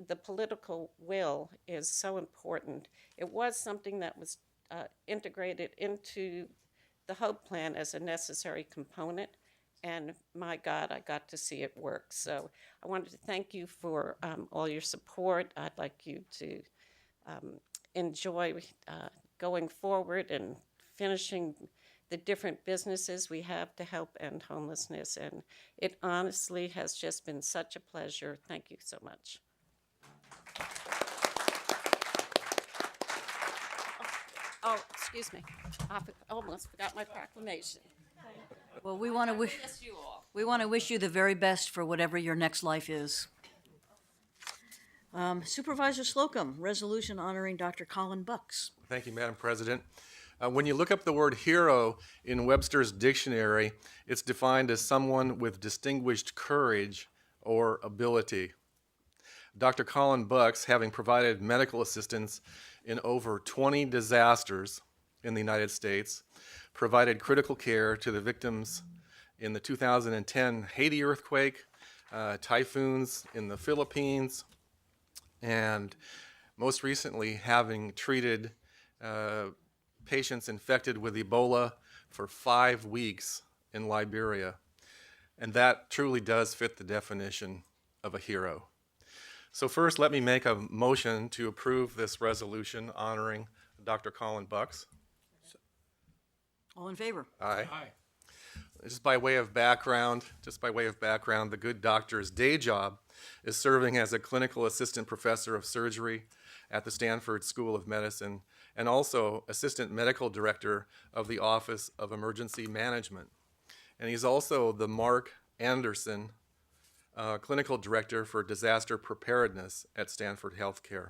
The political will is so important. It was something that was integrated into the HOPE plan as a necessary component. And my God, I got to see it work. So I wanted to thank you for all your support. I'd like you to enjoy going forward and finishing the different businesses we have to help end homelessness. And it honestly has just been such a pleasure. Thank you so much. Oh, excuse me. I almost forgot my proclamation. Well, we want to wish you the very best for whatever your next life is. Supervisor Slocum, resolution honoring Dr. Colin Bucks. Thank you, Madam President. When you look up the word hero in Webster's dictionary, it's defined as someone with distinguished courage or ability. Dr. Colin Bucks, having provided medical assistance in over 20 disasters in the United States, provided critical care to the victims in the 2010 Haiti earthquake, typhoons in the Philippines, and most recently having treated patients infected with Ebola for 5 weeks in Liberia. And that truly does fit the definition of a hero. So first, let me make a motion to approve this resolution honoring Dr. Colin Bucks. All in favor? Aye. Just by way of background, the good doctor's day job is serving as a clinical assistant professor of surgery at the Stanford School of Medicine and also assistant medical director of the Office of Emergency Management. And he's also the Mark Anderson clinical director for disaster preparedness at Stanford Healthcare.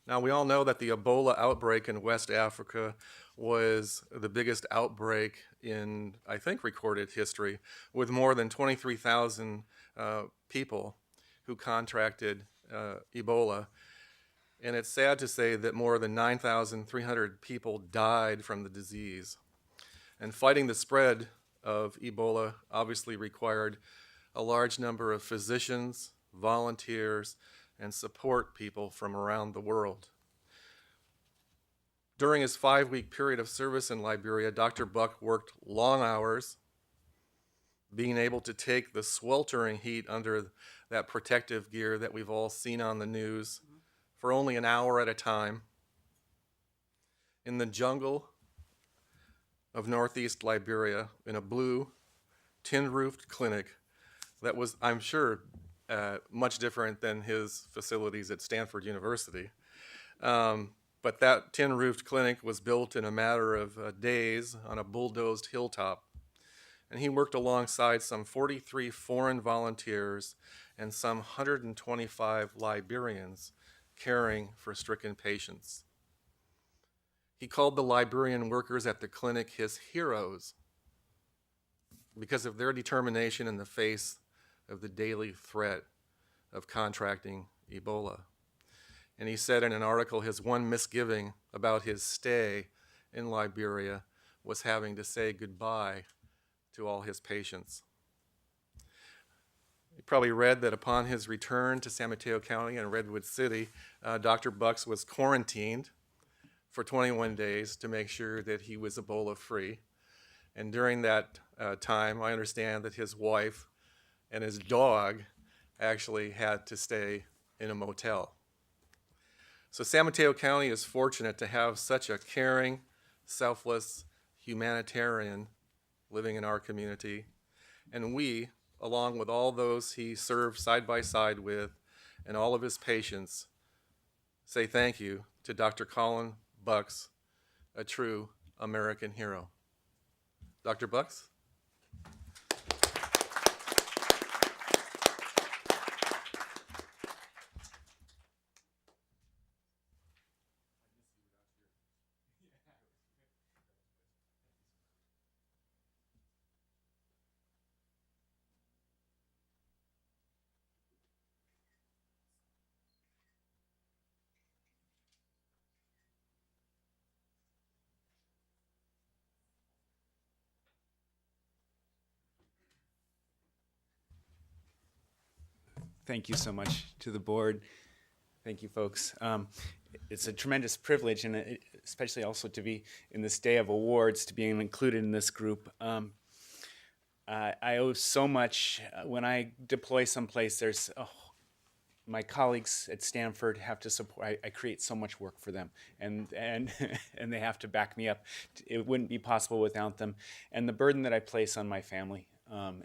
Now, we all know that the Ebola outbreak in West Africa was the biggest outbreak in, I think, recorded history, with more than 23,000 people who contracted Ebola. And it's sad to say that more than 9,300 people died from the disease. And fighting the spread of Ebola obviously required a large number of physicians, volunteers, and support people from around the world. During his 5-week period of service in Liberia, Dr. Buck worked long hours, being able to take the sweltering heat under that protective gear that we've all seen on the news for only an hour at a time. In the jungle of northeast Liberia, in a blue, tin-roofed clinic that was, I'm sure, much different than his facilities at Stanford University. But that tin-roofed clinic was built in a matter of days on a bulldozed hilltop. And he worked alongside some 43 foreign volunteers and some 125 Liberians caring for stricken patients. He called the Liberian workers at the clinic his heroes because of their determination in the face of the daily threat of contracting Ebola. And he said in an article his one misgiving about his stay in Liberia was having to say goodbye to all his patients. You probably read that upon his return to San Mateo County and Redwood City, Dr. Bucks was quarantined for 21 days to make sure that he was Ebola free. And during that time, I understand that his wife and his dog actually had to stay in a motel. So San Mateo County is fortunate to have such a caring, selfless humanitarian living in our community. And we, along with all those he served side by side with and all of his patients, say thank you to Dr. Colin Bucks, a true American hero. Dr. Bucks? Thank you so much to the board. Thank you, folks. It's a tremendous privilege, and especially also to be in this day of awards, to be included in this group. I owe so much. When I deploy someplace, my colleagues at Stanford have to support. I create so much work for them, and and they have to back me up. It wouldn't be possible without them. And the burden that I place on my family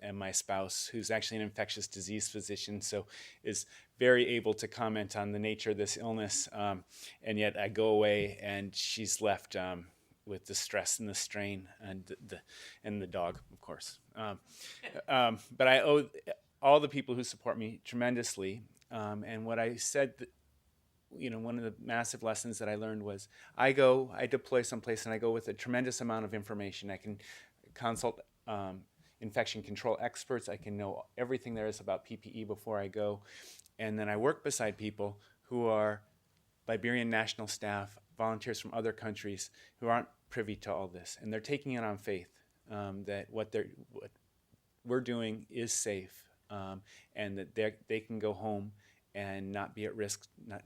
and my spouse, who's actually an infectious disease physician, so is very able to comment on the nature of this illness. And yet I go away, and she's left with the stress and the strain, and the dog, of course. But I owe all the people who support me tremendously. And what I said, one of the massive lessons that I learned was I deploy someplace, and I go with a tremendous amount of information. I can consult infection control experts. I can know everything there is about PPE before I go. And then I work beside people who are Liberian national staff, volunteers from other countries who aren't privy to all this. And they're taking it on faith that what we're doing is safe, and that they can go home and not be at risk, not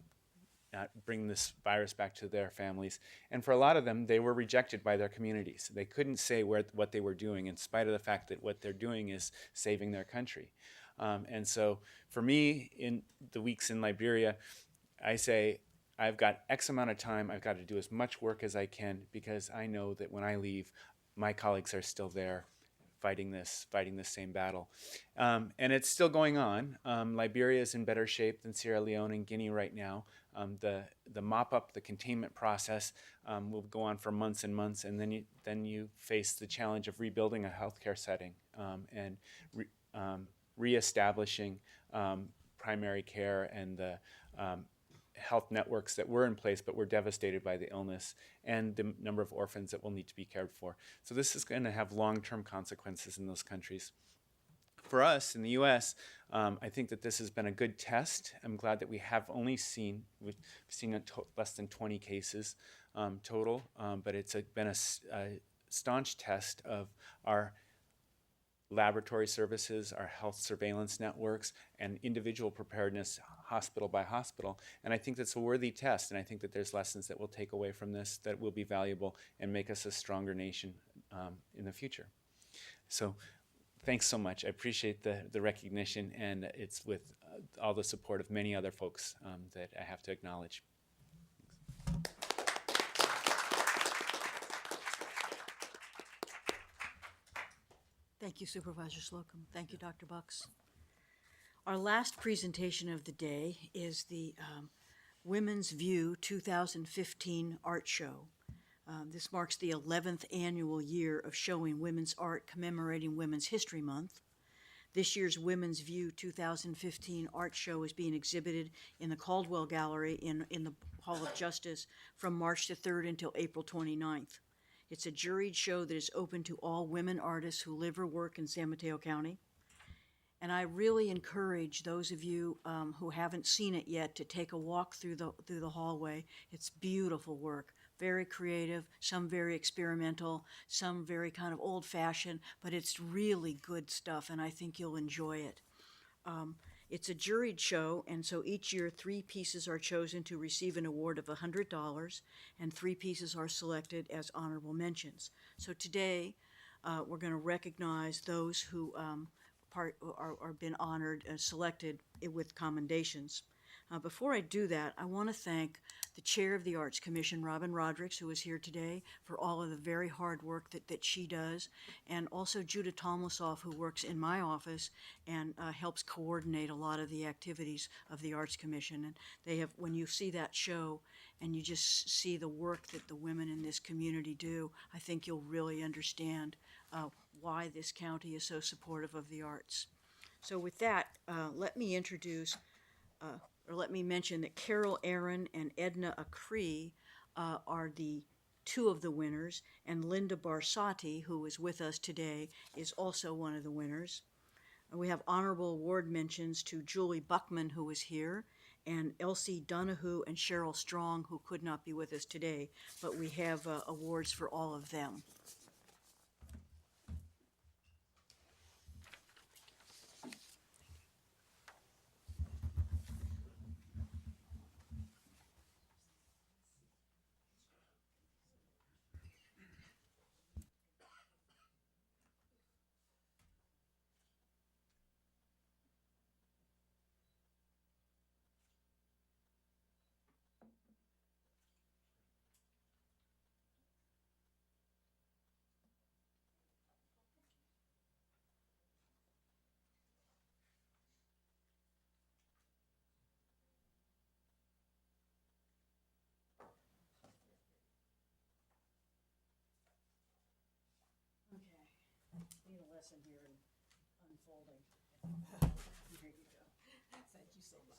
not bring this virus back to their families. And for a lot of them, they were rejected by their communities. They couldn't say what they were doing, in spite of the fact that what they're doing is saving their country. And so for me, in the weeks in Liberia, I say, I've got X amount of time. I've got to do as much work as I can, because I know that when I leave, my colleagues are still there fighting this same battle. And it's still going on. Liberia is in better shape than Sierra Leone and Guinea right now. The mop-up, the containment process will go on for months and months, and then you face the challenge of rebuilding a healthcare setting and reestablishing primary care and the health networks that were in place but were devastated by the illness, and the number of orphans that will need to be cared for. So this is going to have long-term consequences in those countries. For us in the U.S., I think that this has been a good test. I'm glad that we've seen less than 20 cases total, but it's been a staunch test of our laboratory services, our health surveillance networks, and individual preparedness hospital by hospital. And I think that's a worthy test, and I think that there's lessons that we'll take away from this that will be valuable and make us a stronger nation in the future. So thanks so much. I appreciate the recognition, and it's with all the support of many other folks that I have to acknowledge. Thank you, Supervisor Slocum. Thank you, Dr. Bucks. Our last presentation of the day is the Women's View 2015 Art Show. This marks the 11th annual year of showing women's art commemorating Women's History Month. This year's Women's View 2015 Art Show is being exhibited in the Caldwell Gallery in the Hall of Justice from March the 3rd until April 29th. It's a juried show that is open to all women artists who live or work in San Mateo County. And I really encourage those of you who haven't seen it yet to take a walk through the hallway. It's beautiful work, very creative, some very experimental, some very kind of old-fashioned, but it's really good stuff, and I think you'll enjoy it. It's a juried show, and so each year 3 pieces are chosen to receive an award of $100, and 3 pieces are selected as honorable mentions. So today, we're going to recognize those who are been honored and selected with commendations. Before I do that, I want to thank the Chair of the Arts Commission, Robin Rodericks, who is here today, for all of the very hard work that she does, and also Judith Tomlisoff, who works in my office and helps coordinate a lot of the activities of the Arts Commission. And they have, when you see that show and you just see the work that the women in this community do, I think you'll really understand why this county is so supportive of the arts. So with that, let me introduce let me mention that Carol Aaron and Edna Acree are the 2 of the winners, and Linda Barsati, who is with us today, is also one of the winners. We have honorable award mentions to Julie Buckman, who is here, and Elsie Donahue and Cheryl Strong, who could not be with us today, but we have awards for all of them. Need a lesson here in unfolding. There you go. Thank you so much.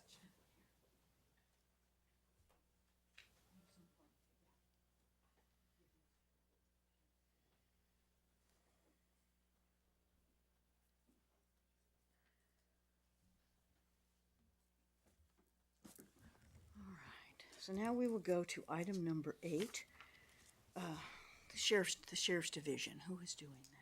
All right. So now we will go to item number 8, the Sheriff's Division. Who is doing that?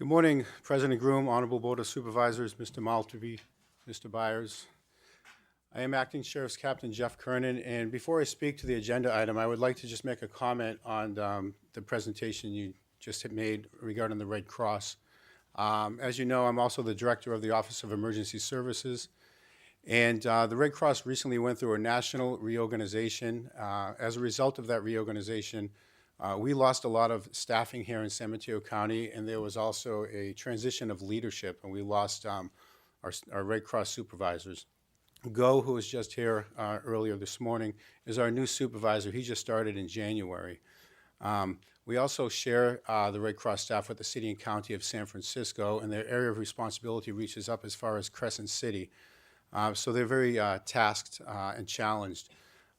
Good morning, President Groom, Honorable Board of Supervisors, Mr. Maltby, Mr. Byers. I am Acting Sheriff's Captain Jeff Kernan, and before I speak to the agenda item, I would like to just make a comment on the presentation you just had made regarding the Red Cross. As you know, I'm also the Director of the Office of Emergency Services, and the Red Cross recently went through a national reorganization. As a result of that reorganization, we lost a lot of staffing here in San Mateo County, and there was also a transition of leadership, and we lost our Red Cross supervisors. Go, who was just here earlier this morning, is our new supervisor. He just started in January. We also share the Red Cross staff with the City and County of San Francisco, and their area of responsibility reaches up as far as Crescent City. So they're very tasked and challenged.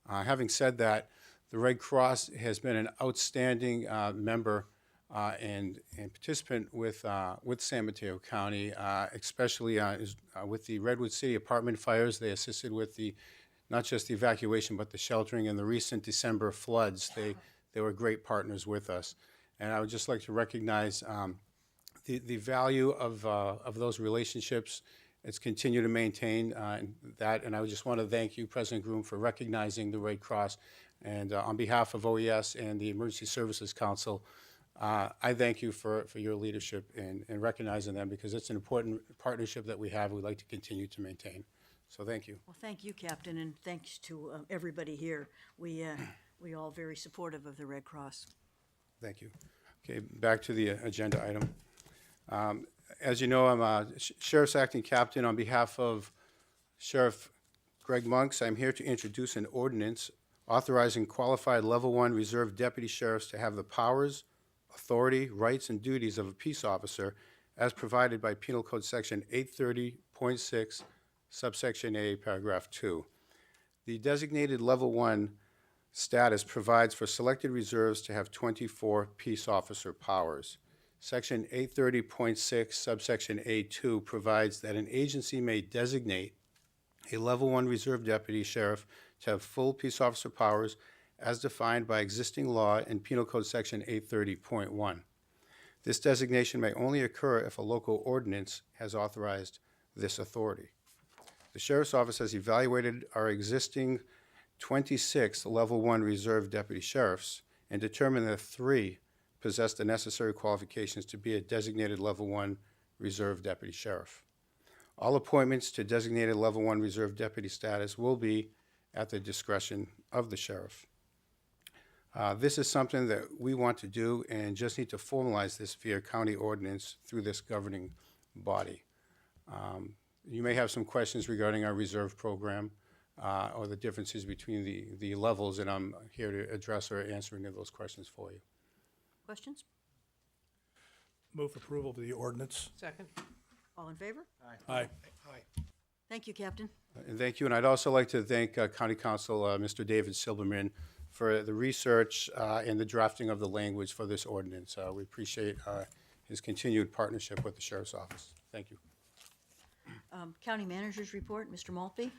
Having said that, the Red Cross has been an outstanding member and participant with San Mateo County, especially with the Redwood City apartment fires. They assisted with not just the evacuation, but the sheltering and the recent December floods. They were great partners with us. And I would just like to recognize the value of those relationships. It's continued to maintain that, and I just want to thank you, President Groom, for recognizing the Red Cross. And on behalf of OES and the Emergency Services Council, I thank you for your leadership in recognizing them, because it's an important partnership that we have. We'd like to continue to maintain. So thank you. Well, thank you, Captain, and thanks to everybody here. We all very supportive of the Red Cross. Thank you. Okay, back to the agenda item. As you know, I'm a Sheriff's Acting Captain. On behalf of Sheriff Greg Monks, I'm here to introduce an ordinance authorizing qualified Level 1 Reserve Deputy Sheriffs to have the powers, authority, rights, and duties of a peace officer as provided by Penal Code Section 830.6, subsection A, paragraph 2. The designated Level 1 status provides for selected reserves to have 24 peace officer powers. Section 830.6, subsection A2 provides that an agency may designate a Level 1 Reserve Deputy Sheriff to have full peace officer powers as defined by existing law in Penal Code Section 830.1. This designation may only occur if a local ordinance has authorized this authority. The Sheriff's Office has evaluated our existing 26 Level 1 Reserve Deputy Sheriffs and determined that 3 possess the necessary qualifications to be a designated Level 1 Reserve Deputy Sheriff. All appointments to designated Level 1 Reserve Deputy status will be at the discretion of the Sheriff. This is something that we want to do and just need to formalize this via county ordinance through this governing body. You may have some questions regarding our reserve program or the differences between the levels, and I'm here to address or answer any of those questions for you. Questions? Move approval of the ordinance. Second. All in favor? Aye. Thank you, Captain. And thank you, and I'd also like to thank County Counsel Mr. David Silberman for the research and the drafting of the language for this ordinance. We appreciate his continued partnership with the Sheriff's Office. Thank you. County Manager's report, Mr. Maltby.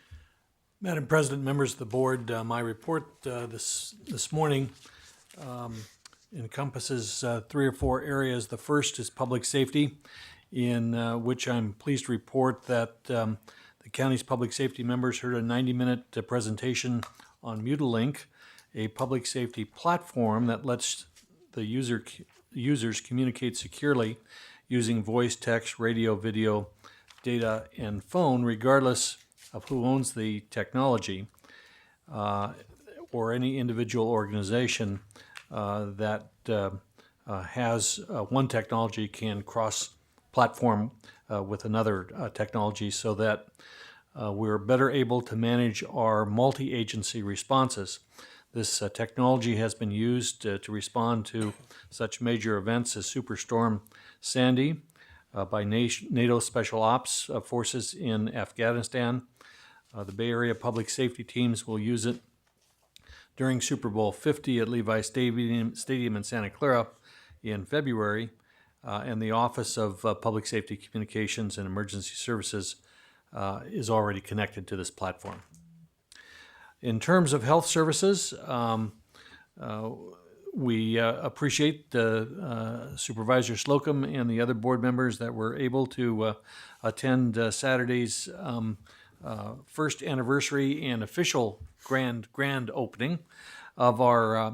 Madam President, members of the board, my report this morning encompasses 3 or 4 areas. The first is public safety, in which I'm pleased to report that the county's public safety members heard a 90-minute presentation on Mutilink, a public safety platform that lets the users communicate securely using voice, text, radio, video, data, and phone, regardless of who owns the technology or any individual organization that has one technology can cross-platform with another technology, so that we're better able to manage our multi-agency responses. This technology has been used to respond to such major events as Superstorm Sandy by NATO Special Ops forces in Afghanistan. The Bay Area public safety teams will use it during Super Bowl 50 at Levi Stadium in Santa Clara in February, and the Office of Public Safety Communications and Emergency Services is already connected to this platform. In terms of health services, We appreciate Supervisor Slocum and the other board members that were able to attend Saturday's first anniversary and official grand opening of our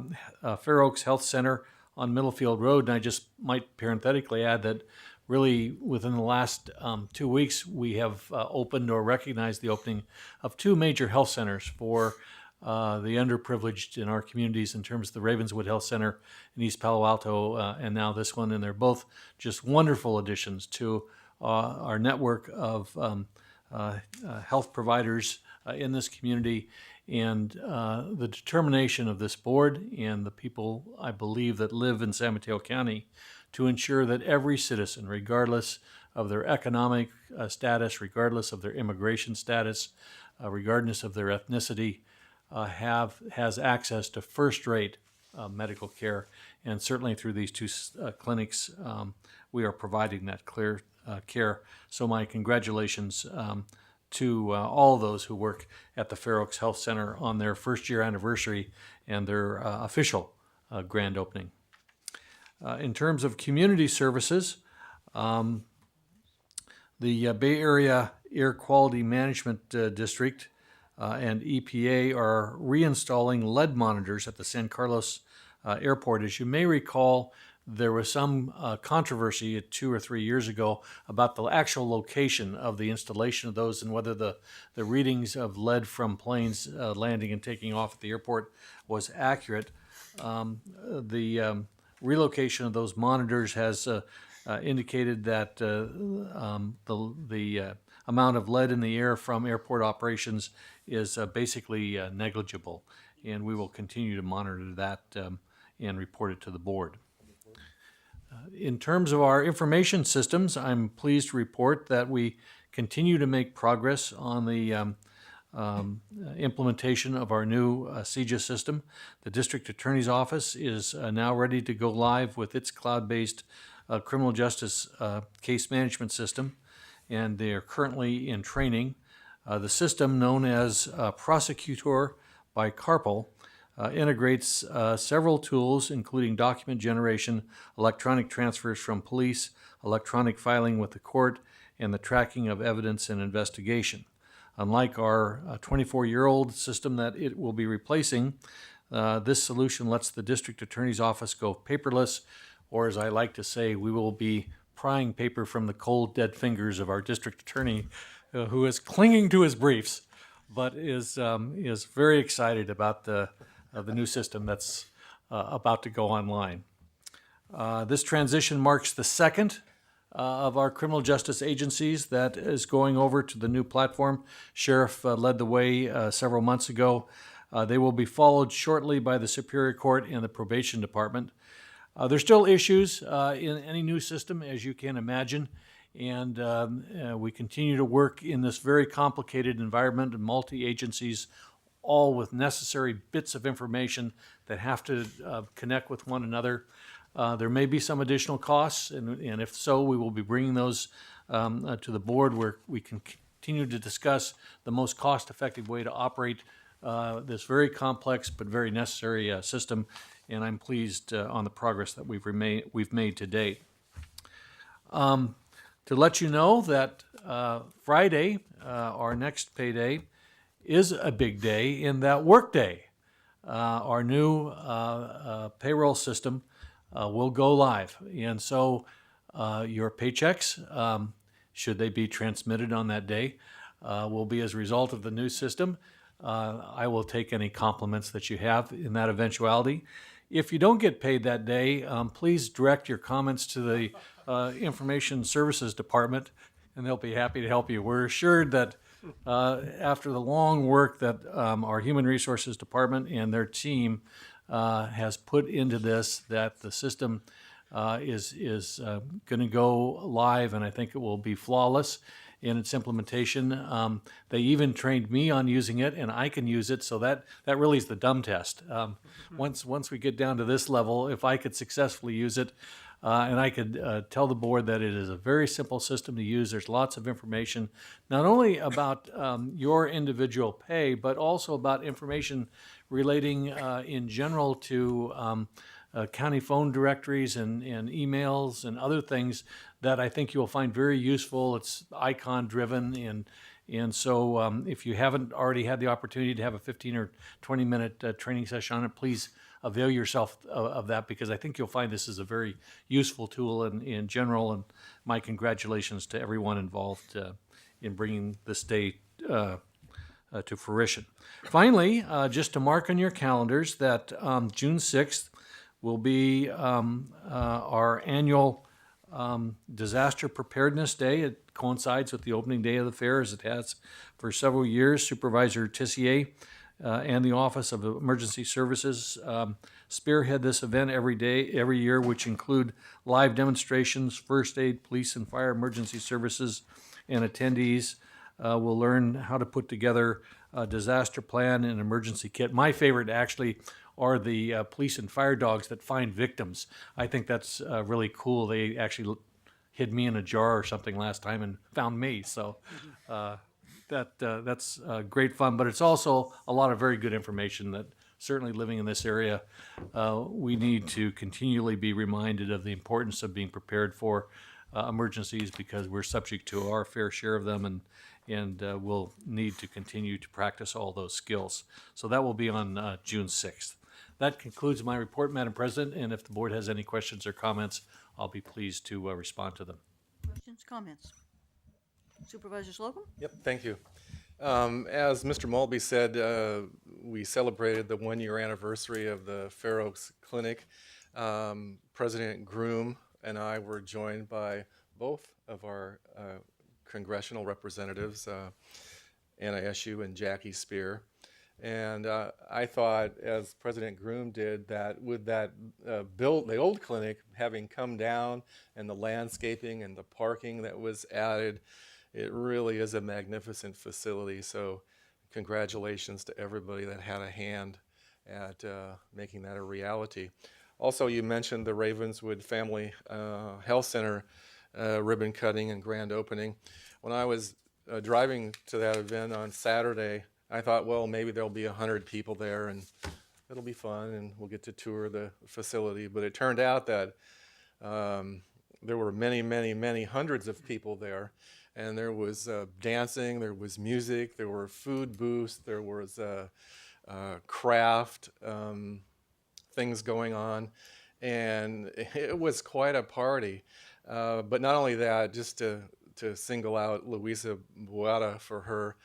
Fair Oaks Health Center on Middlefield Road. And I just might parenthetically add that really within the last 2 weeks, we have opened or recognized the opening of 2 major health centers for the underprivileged in our communities, in terms of the Ravenswood Health Center in East Palo Alto and now this one. And they're both just wonderful additions to our network of health providers in this community. And the determination of this board and the people, I believe, that live in San Mateo County to ensure that every citizen, regardless of their economic status, regardless of their immigration status, regardless of their ethnicity, has access to first-rate medical care. And certainly through these 2 clinics, we are providing that clear care. So my congratulations to all those who work at the Fair Oaks Health Center on their first-year anniversary and their official grand opening. In terms of community services, the Bay Area Air Quality Management District and EPA are reinstalling lead monitors at the San Carlos Airport. As you may recall, there was some controversy 2 or 3 years ago about the actual location of the installation of those and whether the readings of lead from planes landing and taking off at the airport was accurate. The relocation of those monitors has indicated that the amount of lead in the air from airport operations is basically negligible, and we will continue to monitor that and report it to the board. In terms of our information systems, I'm pleased to report that we continue to make progress on the implementation of our new CJA system. The District Attorney's Office is now ready to go live with its cloud-based criminal justice case management system, and they are currently in training. The system, known as Prosecutor by Carpal, integrates several tools, including document generation, electronic transfers from police, electronic filing with the court, and the tracking of evidence and investigation. Unlike our 24-year-old system that it will be replacing, this solution lets the District Attorney's Office go paperless, or as I like to say, we will be prying paper from the cold, dead fingers of our District Attorney, who is clinging to his briefs, but is very excited about the new system that's about to go online. This transition marks the second of our criminal justice agencies that is going over to the new platform. Sheriff led the way several months ago. They will be followed shortly by the Superior Court and the Probation Department. There's still issues in any new system, as you can imagine, and we continue to work in this very complicated environment of multi-agencies, all with necessary bits of information that have to connect with one another. There may be some additional costs, and if so, we will be bringing those to the board where we can continue to discuss the most cost-effective way to operate this very complex but very necessary system, and I'm pleased on the progress that we've made to date. To let you know that Friday, our next payday, is a big day in that Workday. Our new payroll system will go live, and so your paychecks, should they be transmitted on that day, will be as a result of the new system. I will take any compliments that you have in that eventuality. If you don't get paid that day, please direct your comments to the Information Services Department, and they'll be happy to help you. We're assured that after the long work that our Human Resources Department and their team has put into this, that the system is going to go live, and I think it will be flawless in its implementation. They even trained me on using it, and I can use it, so that really is the dumb test. Once we get down to this level, if I could successfully use it, and I could tell the board that it is a very simple system to use. There's lots of information, not only about your individual pay, but also about information relating in general to county phone directories and emails and other things that I think you'll find very useful. It's icon driven, and so if you haven't already had the opportunity to have a 15 or 20 minute training session on it, please avail yourself of that, because I think you'll find this is a very useful tool in general. And my congratulations to everyone involved in bringing this day to fruition. Finally, just to mark on your calendars that June 6th will be our annual Disaster Preparedness Day. It coincides with the opening day of the fair, as it has for several years. Supervisor Tissier and the Office of Emergency Services spearhead this event every year, which include live demonstrations, first aid, police and fire emergency services, and attendees will learn how to put together a disaster plan and emergency kit. My favorite actually are the police and fire dogs that find victims. I think that's really cool. They actually hid me in a jar or something last time and found me. So that's great fun, but it's also a lot of very good information that certainly living in this area, we need to continually be reminded of the importance of being prepared for emergencies, because we're subject to our fair share of them, and we'll need to continue to practice all those skills. So that will be on June 6th. That concludes my report, Madam President, and if the board has any questions or comments, I'll be pleased to respond to them. Questions, comments? Supervisor Slocum? Yep, thank you. As Mr. Maltby said, we celebrated the 1-year anniversary of the Fair Oaks Clinic. President Groom and I were joined by both of our congressional representatives, Anna Eshoo and Jackie Spear. And I thought, as President Groom did, that with that the old clinic having come down and the landscaping and the parking that was added, it really is a magnificent facility. So congratulations to everybody that had a hand at making that a reality. Also, you mentioned the Ravenswood Family Health Center ribbon cutting and grand opening. When I was driving to that event on Saturday, I thought, well, maybe there'll be 100 people there and it'll be fun and we'll get to tour the facility. But it turned out that there were many, many, many hundreds of people there. And there was dancing, there was music, there were food booths, there was craft things going on. And it was quite a party. But not only that, just to single out Luisa Boada for her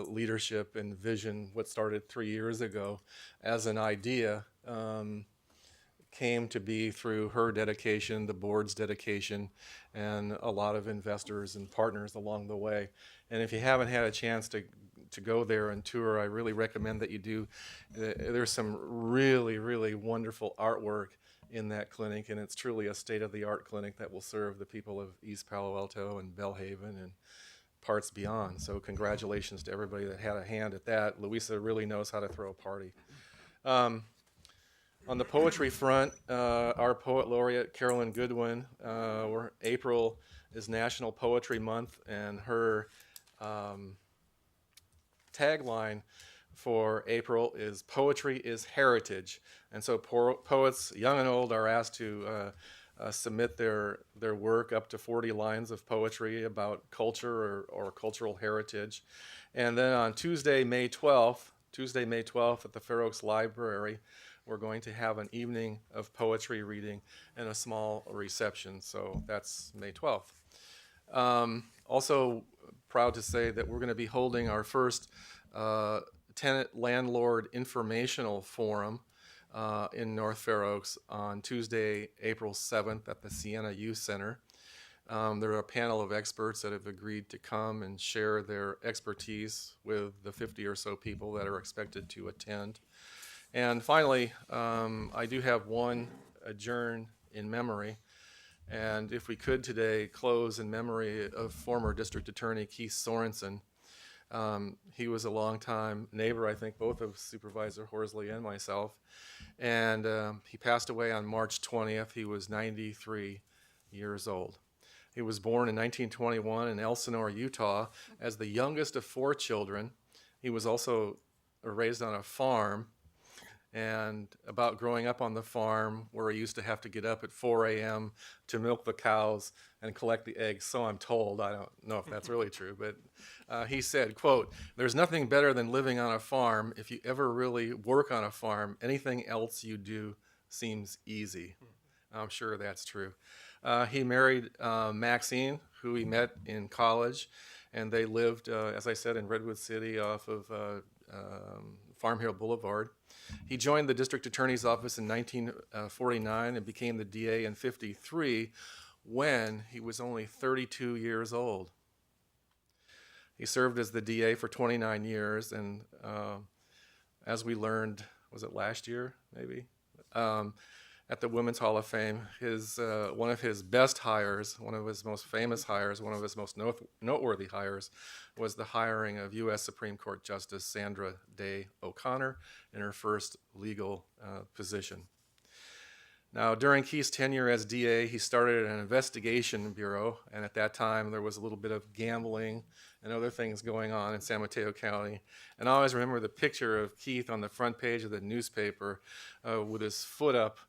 leadership and vision, what started 3 years ago as an idea, came to be through her dedication, the board's dedication, and a lot of investors and partners along the way. And if you haven't had a chance to go there and tour, I really recommend that you do. There's some really, really wonderful artwork in that clinic, and it's truly a state-of-the-art clinic that will serve the people of East Palo Alto and Bellhaven and parts beyond. So congratulations to everybody that had a hand at that. Luisa really knows how to throw a party. On the poetry front, our poet laureate, Carolyn Goodwin, April is National Poetry Month, and her tagline for April is "Poetry is Heritage." And so poets, young and old, are asked to submit their work, up to 40 lines of poetry about culture or cultural heritage. And then on Tuesday, May 12th at the Fair Oaks Library, we're going to have an evening of poetry reading and a small reception. So that's May 12th. Also proud to say that we're going to be holding our first tenant landlord informational forum in North Fair Oaks on Tuesday, April 7th at the Sienna Youth Center. There are a panel of experts that have agreed to come and share their expertise with the 50 or so people that are expected to attend. And finally, I do have one adjourn in memory. And if we could today close in memory of former District Attorney Keith Sorensen. He was a longtime neighbor, I think, both of Supervisor Horsley and myself. And he passed away on March 20th. He was 93 years old. He was born in 1921 in Elsinore, Utah, as the youngest of 4 children. He was also raised on a farm. and about growing up on the farm where he used to have to get up at 4 a.m. to milk the cows and collect the eggs. So I'm told. I don't know if that's really true, but he said, quote, "There's nothing better than living on a farm. If you ever really work on a farm, anything else you do seems easy." I'm sure that's true. He married Maxine, who he met in college, and they lived, as I said, in Redwood City off of Farm Hill Boulevard. He joined the district attorney's office in 1949 and became the DA in 53 when he was only 32 years old. He served as the DA for 29 years, and as we learned, was it last year, maybe? At the Women's Hall of Fame, one of his best hires, one of his most famous hires, one of his most noteworthy hires was the hiring of U.S. Supreme Court Justice Sandra Day O'Connor in her first legal position. Now, during Keith's tenure as DA, he started an investigation bureau, and at that time there was a little bit of gambling and other things going on in San Mateo County. And I always remember the picture of Keith on the front page of the newspaper with his foot up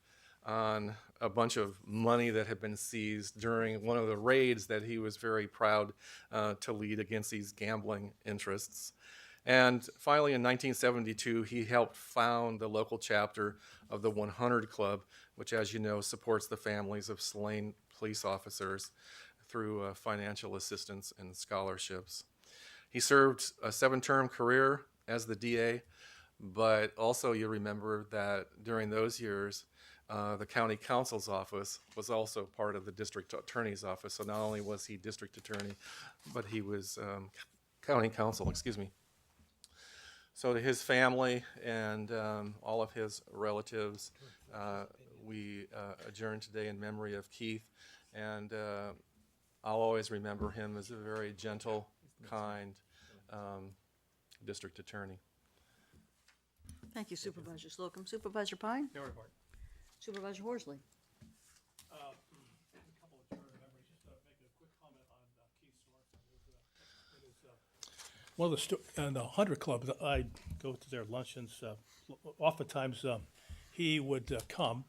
on a bunch of money that had been seized during one of the raids that he was very proud to lead against these gambling interests. And finally, in 1972, he helped found the local chapter of the 100 Club, which, as you know, supports the families of slain police officers through financial assistance and scholarships. He served a 7-term career as the DA, but also you remember that during those years, the county counsel's office was also part of the district attorney's office. So not only was he district attorney, but he was county counsel, excuse me. So to his family and all of his relatives, we adjourn today in memory of Keith. And I'll always remember him as a very gentle, kind district attorney. Thank you, Supervisor Slocum. Supervisor Pine? No report. Supervisor Horsley? A couple of term members, just make a quick comment on Keith's story. One of the 100 Club, I go to their luncheons. Oftentimes, he would come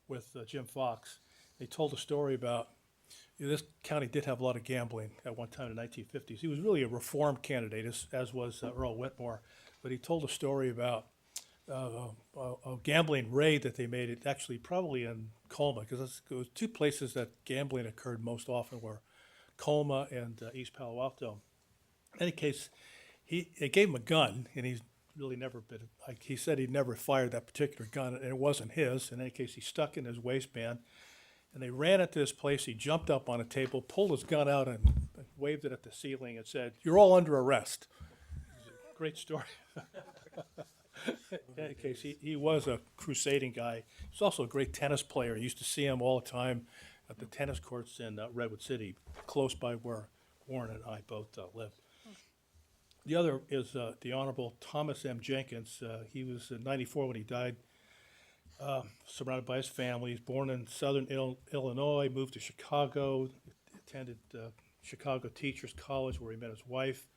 with Jim Fox. They told a story about this county did have a lot of gambling at one time in the 1950s. He was really a reform candidate, as was Earl Whitmore. But he told a story about a gambling raid that they made. It actually probably in Colma, because it was two places that gambling occurred most often were Colma and East Palo Alto. In any case, they gave him a gun, and he's really never been, like he said, he'd never fired that particular gun, and it wasn't his. In any case, he stuck in his waistband, and they ran into this place. He jumped up on a table, pulled his gun out, and waved it at the ceiling and said, "You're all under arrest." Great story. In any case, he was a crusading guy. He's also a great tennis player. You used to see him all the time at the tennis courts in Redwood City, close by where Warren and I both live. The other is the Honorable Thomas M. Jenkins. He was in 94 when he died, surrounded by his family. He's born in southern Illinois, moved to Chicago, attended Chicago Teachers College where he met his wife.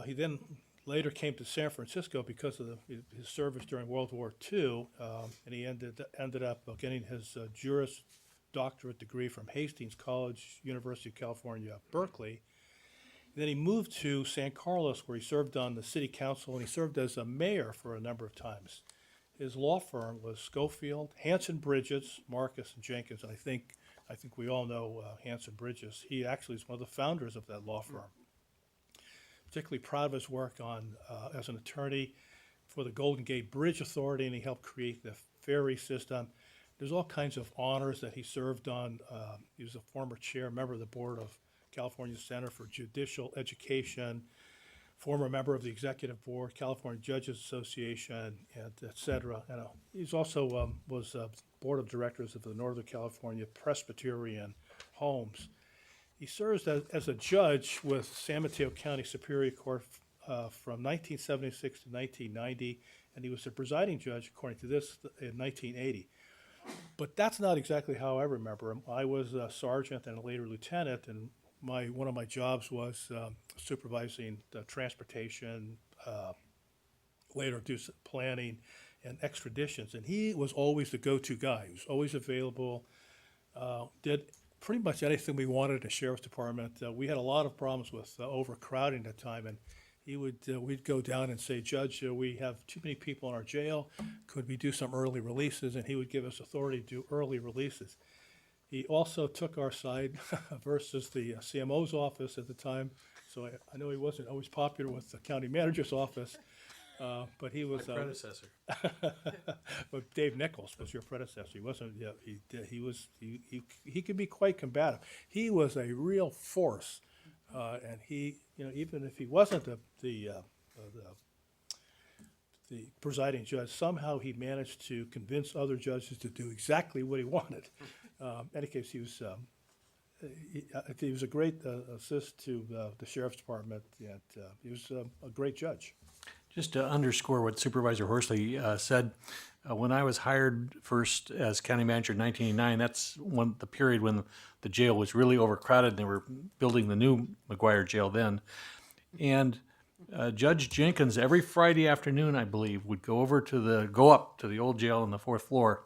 He then later came to San Francisco because of his service during World War II, and he ended up getting his Juris Doctorate degree from Hastings College, University of California, Berkeley. Then he moved to San Carlos, where he served on the city council, and he served as a mayor for a number of times. His law firm was Schofield, Hanson Bridges, Marcus, and Jenkins. And I think we all know Hanson Bridges. He actually is one of the founders of that law firm. Particularly proud of his work on as an attorney for the Golden Gate Bridge Authority, and he helped create the ferry system. There's all kinds of honors that he served on. He was a former member of the board of California Center for Judicial Education, former member of the executive board, California Judges Association, and et cetera. And he's also was board of directors of the Northern California Presbyterian Homes. He serves as a judge with San Mateo County Superior Court from 1976 to 1990, and he was the presiding judge, according to this, in 1980. But that's not exactly how I remember him. I was a sergeant and a later lieutenant, and one of my jobs was supervising the transportation, later do some planning and extraditions, and he was always the go-to guy. He was always available, did pretty much anything we wanted in the sheriff's department. We had a lot of problems with overcrowding at the time, and we'd go down and say, Judge, we have too many people in our jail. Could we do some early releases? And he would give us authority to do early releases. He also took our side versus the CMO's office at the time. So I know he wasn't always popular with the county manager's office, but he was My predecessor. But Dave Nichols was your predecessor. He wasn't. Yeah, he could be quite combative. He was a real force, and he, even if he wasn't the presiding judge, somehow he managed to convince other judges to do exactly what he wanted. In any case, he was a great assist to the sheriff's department, and he was a great judge. Just to underscore what Supervisor Horsley said, when I was hired first as county manager in 1989, that's the period when the jail was really overcrowded, and they were building the new McGuire jail then. And Judge Jenkins, every Friday afternoon, I believe, would go up to the old jail on the 4th floor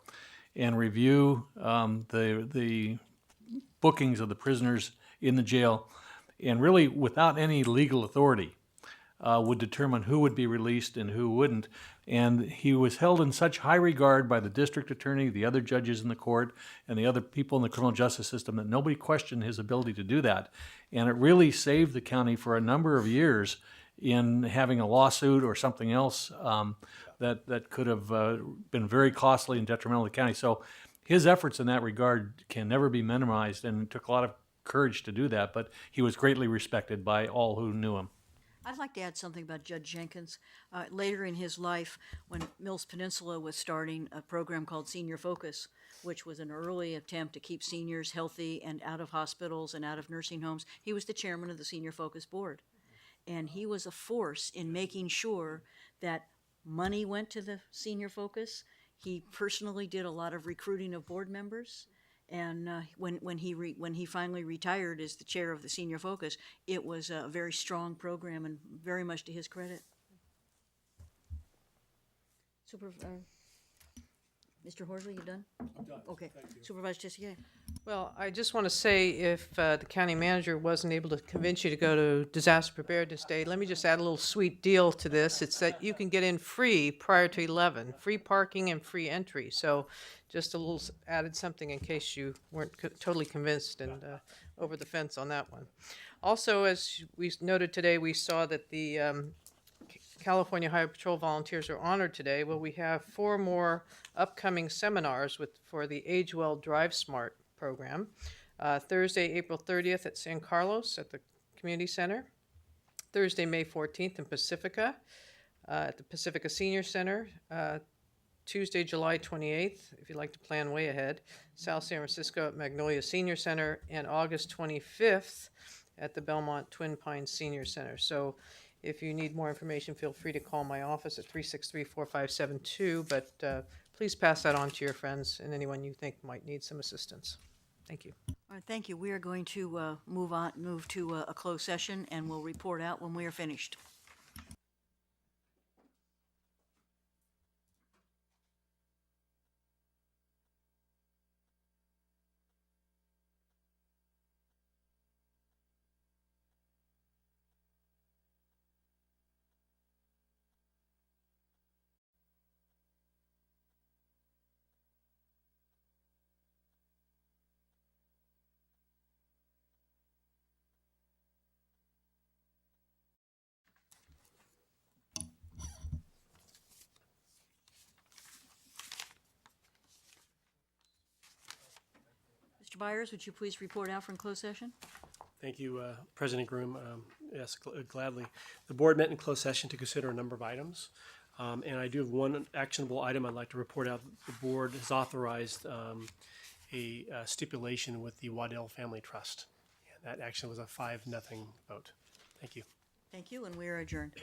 and review the bookings of the prisoners in the jail, and really without any legal authority would determine who would be released and who wouldn't. And he was held in such high regard by the district attorney, the other judges in the court, and the other people in the criminal justice system that nobody questioned his ability to do that. And it really saved the county for a number of years in having a lawsuit or something else that could have been very costly and detrimental to the county. So his efforts in that regard can never be minimized, and it took a lot of courage to do that, but he was greatly respected by all who knew him. I'd like to add something about Judge Jenkins. Later in his life, when Mills Peninsula was starting a program called Senior Focus, which was an early attempt to keep seniors healthy and out of hospitals and out of nursing homes, he was the chairman of the Senior Focus Board. And he was a force in making sure that money went to the Senior Focus. He personally did a lot of recruiting of board members. And when he finally retired as the chair of the Senior Focus, it was a very strong program and very much to his credit. Mr. Horsley, you done? I'm done. Okay. Thank you. Supervisor Tessier. Well, I just want to say if the county manager wasn't able to convince you to go to Disaster Preparedness Day, let me just add a little sweet deal to this. It's that you can get in free prior to 11, free parking and free entry. So just a little added something in case you weren't totally convinced and over the fence on that one. Also, as we noted today, we saw that the California Highway Patrol volunteers are honored today. Well, we have 4 more upcoming seminars for the Age Well Drive Smart program. Thursday, April 30th at San Carlos at the Community Center. Thursday, May 14th in Pacifica at the Pacifica Senior Center. Tuesday, July 28th, if you'd like to plan way ahead, South San Francisco at Magnolia Senior Center, and August 25th at the Belmont Twin Pines Senior Center. So if you need more information, feel free to call my office at 363-4572, but please pass that on to your friends and anyone you think might need some assistance. Thank you. All right, thank you. We are going to move to a closed session, and we'll report out when we are finished. Mr. Byers, would you please report out from closed session? Thank you, President Groom. Yes, gladly. The board met in closed session to consider a number of items, and I do have one actionable item I'd like to report out. The board has authorized a stipulation with the Waddell Family Trust, and that action was a 5-0 vote. Thank you. Thank you, and we are adjourned.